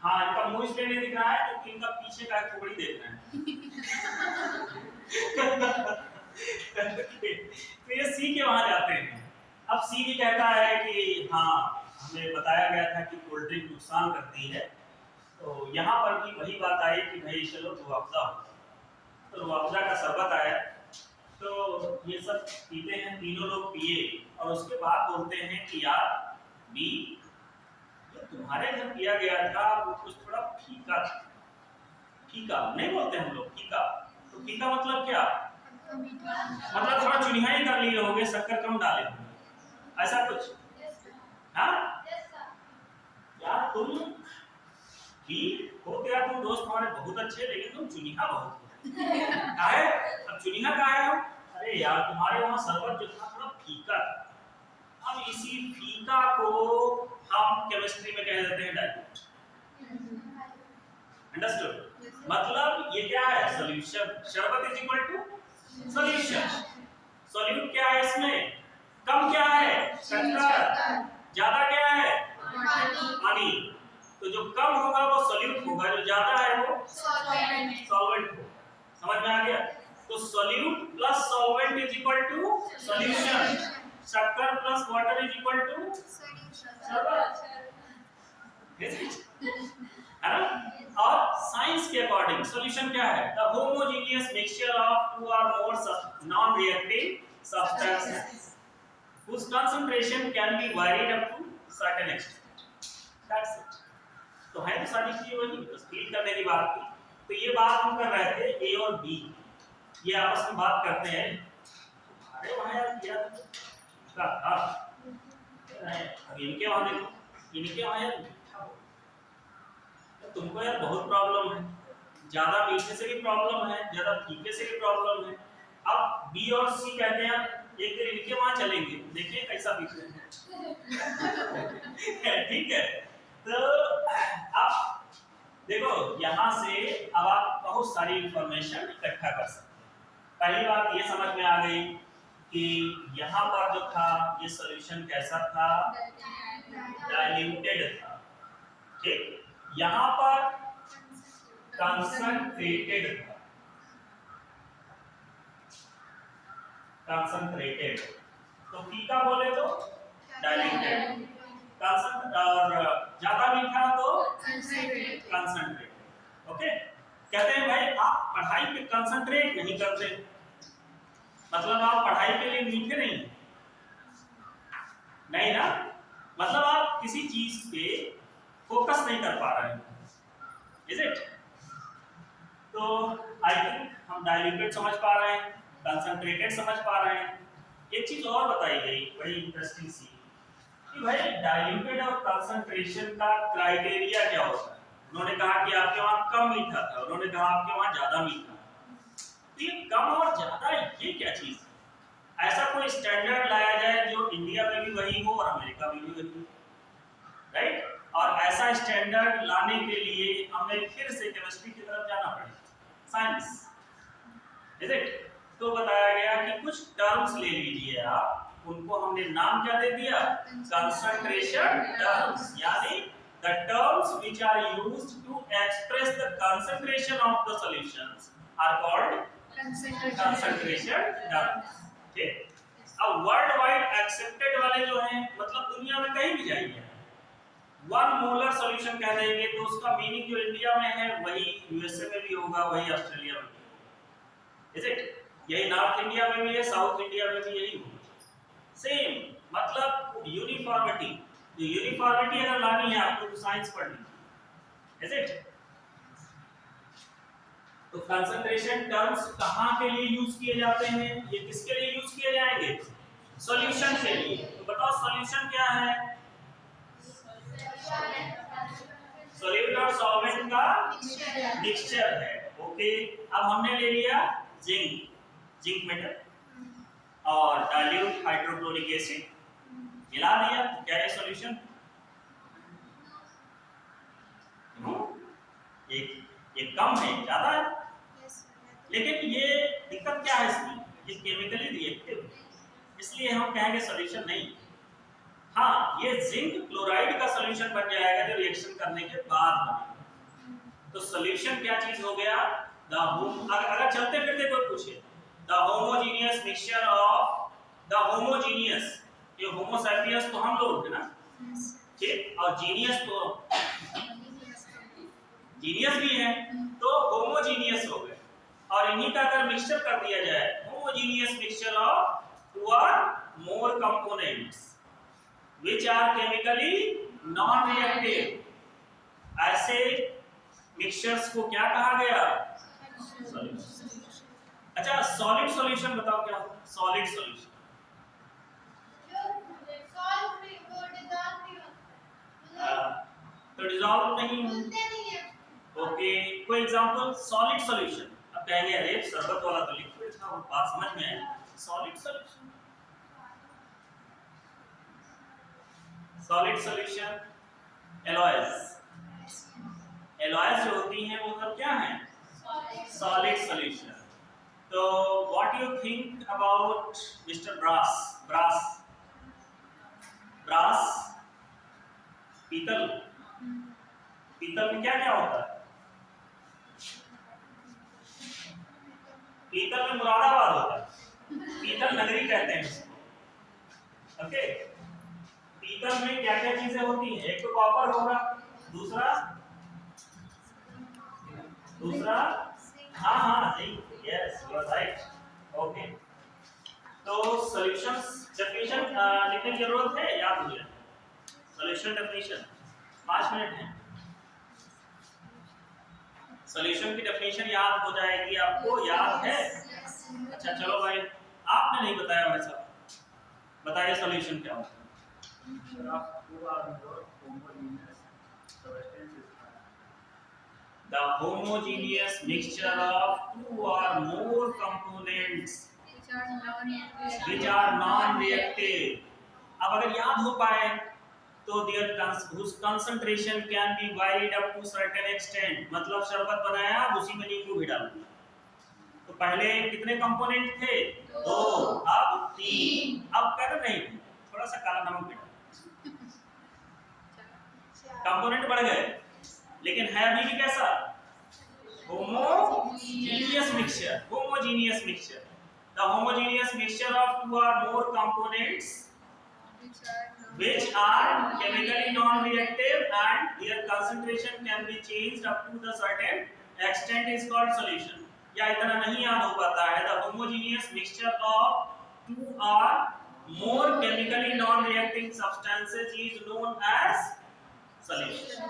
हाँ, इनका मुंह इसलिए नहीं दिख रहा है क्योंकि इनका पीछे का खोपड़ी देख रहे हैं। तो ये सी के वहां जाते हैं। अब सी भी कहता है कि हाँ, हमें बताया गया था कि कोल्ड ड्रिंक नुकसान करती है, तो यहाँ पर भी वही बात आई कि भाई चलो रुआवजा हो, तो रुआवजा का शरबत आया, तो ये सब पीते हैं, तीनों लोग पिए, और उसके बाद बोलते हैं कि यार बी, जो तुम्हारे घर पिया गया था वो कुछ थोड़ा फीका था। फीका नहीं बोलते हम लोग, फीका, तो फीका मतलब क्या? मतलब थोड़ा चुनिहाई कर लिए होगे, शक्कर कम डाले होंगे, ऐसा कुछ। हाँ यार, तुम भी हो गया, तुम दोस्त हमारे बहुत अच्छे, लेकिन तुम चुनिहा बहुत हो। काहे? अब चुनिहा काहे हो? अरे यार, तुम्हारे वहाँ शरबत जो था थोड़ा फीका था। अब इसी फीका को हम केमिस्ट्री में कह देते हैं डाइल्यूट। अंडरस्टूड? मतलब ये क्या है? सॉल्यूशन। शरबत is equal to solution. Solute क्या है इसमें? कम क्या है? शक्कर। ज्यादा क्या है? पानी। तो जो कम होगा वो सॉल्यूट होगा, जो ज्यादा है वो सॉल्वेंट होगा। समझ में आ गया? तो solute plus solvent is equal to solution. शक्कर plus water is equal to शरबत, है ना? और साइंस के अकॉर्डिंग सॉल्यूशन क्या है? The homogeneous mixture of two or more non reactive substances whose concentration can be varied up to certain extent. That's it. तो है तो सारी चीजें वही, तो फील करने की बात थी। तो ये बात हम कर रहे थे, ए और बी ये आपस में बात करते हैं। अरे वहां यार किया था, अब इनके वहां देखो, इनके वहां यार तो तुमको यार बहुत प्रॉब्लम है, ज्यादा मीठे से भी प्रॉब्लम है, ज्यादा फीके से भी प्रॉब्लम है। अब बी और सी कहते हैं एक दिन इनके वहां चलेंगे, देखिए कैसा पीछे है। ठीक है, तो अब देखो यहाँ से अब आप बहुत सारी इंफॉर्मेशन इकट्ठा कर सकते हैं। पहली बात ये समझ में आ गई कि यहाँ पर जो था ये सॉल्यूशन कैसा था? डाइल्यूटेड था। ठीक, यहाँ पर कंसंट्रेटेड था, कंसंट्रेटेड। तो फीका बोले तो डाइल्यूटेड, और ज्यादा मीठा तो कंसंट्रेटेड। ओके, कहते हैं भाई आप पढ़ाई पे कंसंट्रेट नहीं करते, मतलब आप पढ़ाई के लिए मीठे नहीं ना, मतलब आप किसी चीज पे फोकस नहीं कर पा रहे हैं, इज इट? तो आई थिंक हम डाइल्यूटेड समझ पा रहे हैं, कंसंट्रेटेड समझ पा रहे हैं। एक चीज और बताई गई बड़ी इंटरेस्टिंग सी कि भाई डाइल्यूटेड और कंसंट्रेशन का क्राइटेरिया क्या होता है। उन्होंने कहा कि आपके वहां कम मीठा था, उन्होंने कहा आपके वहां ज्यादा मीठा। तो ये कम और ज्यादा ये क्या चीज? ऐसा कोई स्टैंडर्ड लाया जाए जो इंडिया में भी वही हो और अमेरिका में भी वही हो, राइट? और ऐसा स्टैंडर्ड लाने के लिए हमें फिर से केमिस्ट्री की तरफ जाना पड़ेगा, साइंस, इज इट? तो बताया गया कि कुछ टर्म्स ले लीजिए आप, उनको हमने नाम क्या दे दिया? कंसंट्रेशन टर्म्स, यानी the terms which are used to express the concentration of the solutions are called concentration terms। ठीक, अब वर्ल्ड वाइड एक्सेप्टेड वाले जो हैं, मतलब दुनिया में कहीं भी जाइए 1 मोलर सॉल्यूशन कह देंगे तो उसका मीनिंग जो इंडिया में है वही यूएसए में भी होगा, वही ऑस्ट्रेलिया में भी होगा, इज इट? यही नॉर्थ इंडिया में भी है, साउथ इंडिया में भी यही होगा। सेम, मतलब यूनिफॉर्मिटी। जो यूनिफॉर्मिटी अगर लानी है आपको तो साइंस पढ़नी है, इज इट? तो कंसंट्रेशन टर्म्स कहाँ के लिए यूज किए जाते हैं? ये किसके लिए यूज किए जाएंगे? सॉल्यूशन के लिए। तो बताओ सॉल्यूशन क्या है? सॉल्यूट और सॉल्वेंट का मिक्सचर है। ओके, अब हमने ले लिया जिंक मेटल और डाइल्यूट हाइड्रोक्लोरिक एसिड, मिला दिया, तो क्या है सॉल्यूशन? एक कम है, ज्यादा है। लेकिन ये दिक्कत क्या है इसमें? ये केमिकली रिएक्टिव, इसलिए हम कहेंगे सॉल्यूशन नहीं। हाँ, ये जिंक क्लोराइड का सॉल्यूशन बन जाएगा जो रिएक्शन करने के बाद बनेगा। तो सॉल्यूशन क्या चीज हो गया? अगर चलते फिरते कोई पूछे the homogeneous mixture of the homogeneous, ये होमो सैपियंस तो हम लोग है ना, ठीक, और जीनियस तो जीनियस भी है, तो होमोजेनियस हो गए। और इन्हीं का अगर मिक्सचर कर दिया जाए, homogeneous mixture of two or more components which are chemically non reactive, ऐसे मिक्सचर्स को क्या कहा गया? अच्छा, सॉलिड सॉल्यूशन बताओ क्या होता है? सॉलिड सॉल्यूशन तो डिसॉल्व नहीं है। ओके, कोई एग्जांपल सॉलिड सॉल्यूशन? अब कहेंगे अरे शरबत वाला तो लिक्विड था, वो बात समझ में है। Solid solution, solid solution alloys, alloys जो होती हैं वो सब क्या हैं? Solid solution. तो what you think about mister brass? Brass पीतल, पीतल में क्या क्या होता है? पीतल में मुरादाबाद होता है, पीतल नगरी कहते हैं इसको। ओके, पीतल में क्या क्या चीजें होती हैं? एक तो कॉपर होगा, दूसरा हाँ yes you are right. Okay, तो सॉल्यूशंस डेफिनेशन लिखने की जरूरत है? याद हो जाए सॉल्यूशन डेफिनेशन, 5 मिनट है। सॉल्यूशन की डेफिनेशन याद हो जाएगी आपको, याद है? अच्छा चलो भाई, आपने नहीं बताया भाई साहब, बताइए सॉल्यूशन क्या होता है? The homogeneous mixture of two or more components which are non-reactive. अब अगर याद हो पाए तो their whose concentration can be varied up to certain extent, मतलब शरबत बनाया उसी में नींबू भी डाल दिया, तो पहले कितने कंपोनेंट थे? 2, अब 3, अब कर नहीं, थोड़ा सा काला नमक भी डाल, कंपोनेंट बढ़ गए, लेकिन है अभी भी कैसा? homogeneous mixture, homogeneous mixture, the homogeneous mixture of two or more components which are chemically non-reactive and their concentration can be changed up to the certain extent is called solution. या इतना नहीं याद हो पाता है? the homogeneous mixture of two or more chemically non-reacting substances is known as solution.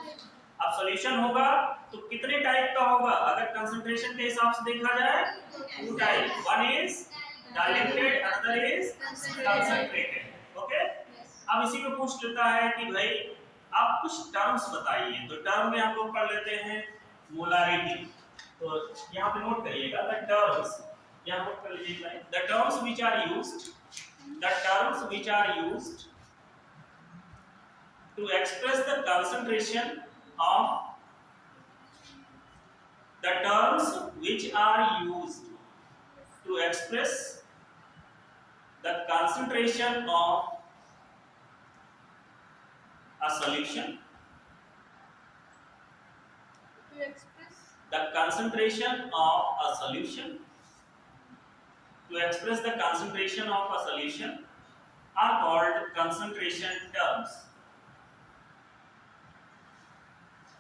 अब solution होगा तो कितने टाइप का होगा? अगर कंसंट्रेशन के हिसाब से देखा जाए 2 type, one is diluted, another is concentrated. Okay, अब इसी में पूछ लेता है कि भाई आप कुछ टर्म्स बताइए, तो टर्म में हम लोग पढ़ लेते हैं मोलारिटी। तो यहाँ पे नोट करिएगा द टर्म्स, यहाँ नोट कर लीजिएगा the terms which are used to express the concentration of the terms which are used to express the concentration of a solution, the concentration of a solution, to express the concentration of a solution are called concentration terms,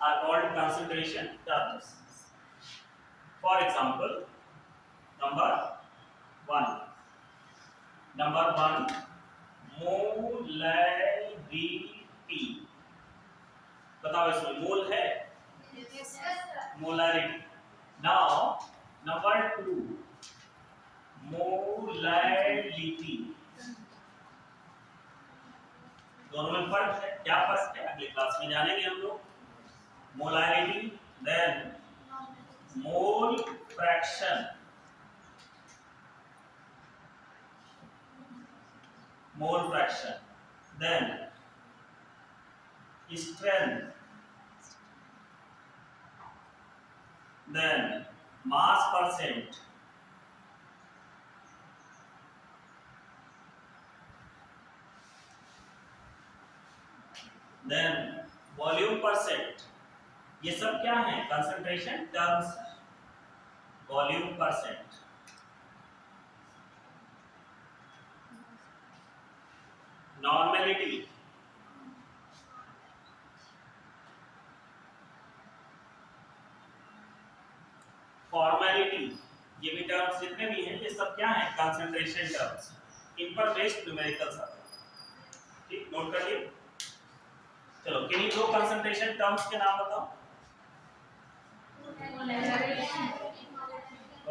are called concentration terms. For example, number 1 molarity. बताओ इसमें मोल है, molarity. Now number 2 molarity. दोनों में फर्क है, क्या फर्क है अगले क्लास में जानेंगे हम लोग। Molarity, then mole fraction, mole fraction, then strength, then mass percent, then volume percent। ये सब क्या है? Concentration terms. Volume percent, normality, formality, ये भी टर्म्स जितने भी हैं ये सब क्या है? Concentration terms. इन पर बेस्ड न्यूमेरिकल्स आते हैं। ठीक, नोट करिए। चलो किन्हीं दो कंसंट्रेशन टर्म्स के नाम बताओ।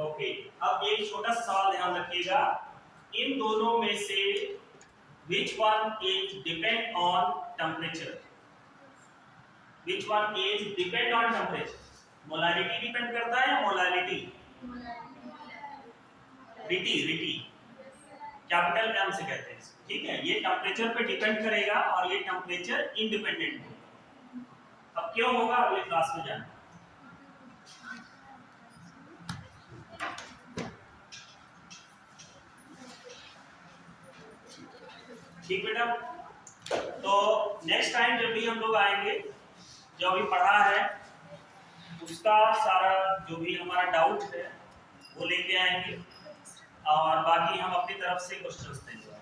ओके, अब एक छोटा सा सवाल ध्यान रखिएगा, इन दोनों में से which one is depend on temperature? Which one is depend on temperature? Molarity depend करता है या मोलारिटी? रिटी कैपिटल एम से कहते हैं, ठीक है। ये टेम्परेचर पे डिपेंड करेगा और ये टेम्परेचर इंडिपेंडेंट होगा। अब क्यों होगा अगले क्लास में जाना। ठीक बेटा, तो नेक्स्ट टाइम जब भी हम लोग आएंगे, जो अभी पढ़ा है उसका सारा जो भी हमारा डाउट है वो लेके आएंगे और बाकी हम अपनी तरफ से क्वेश्चंस देंगे।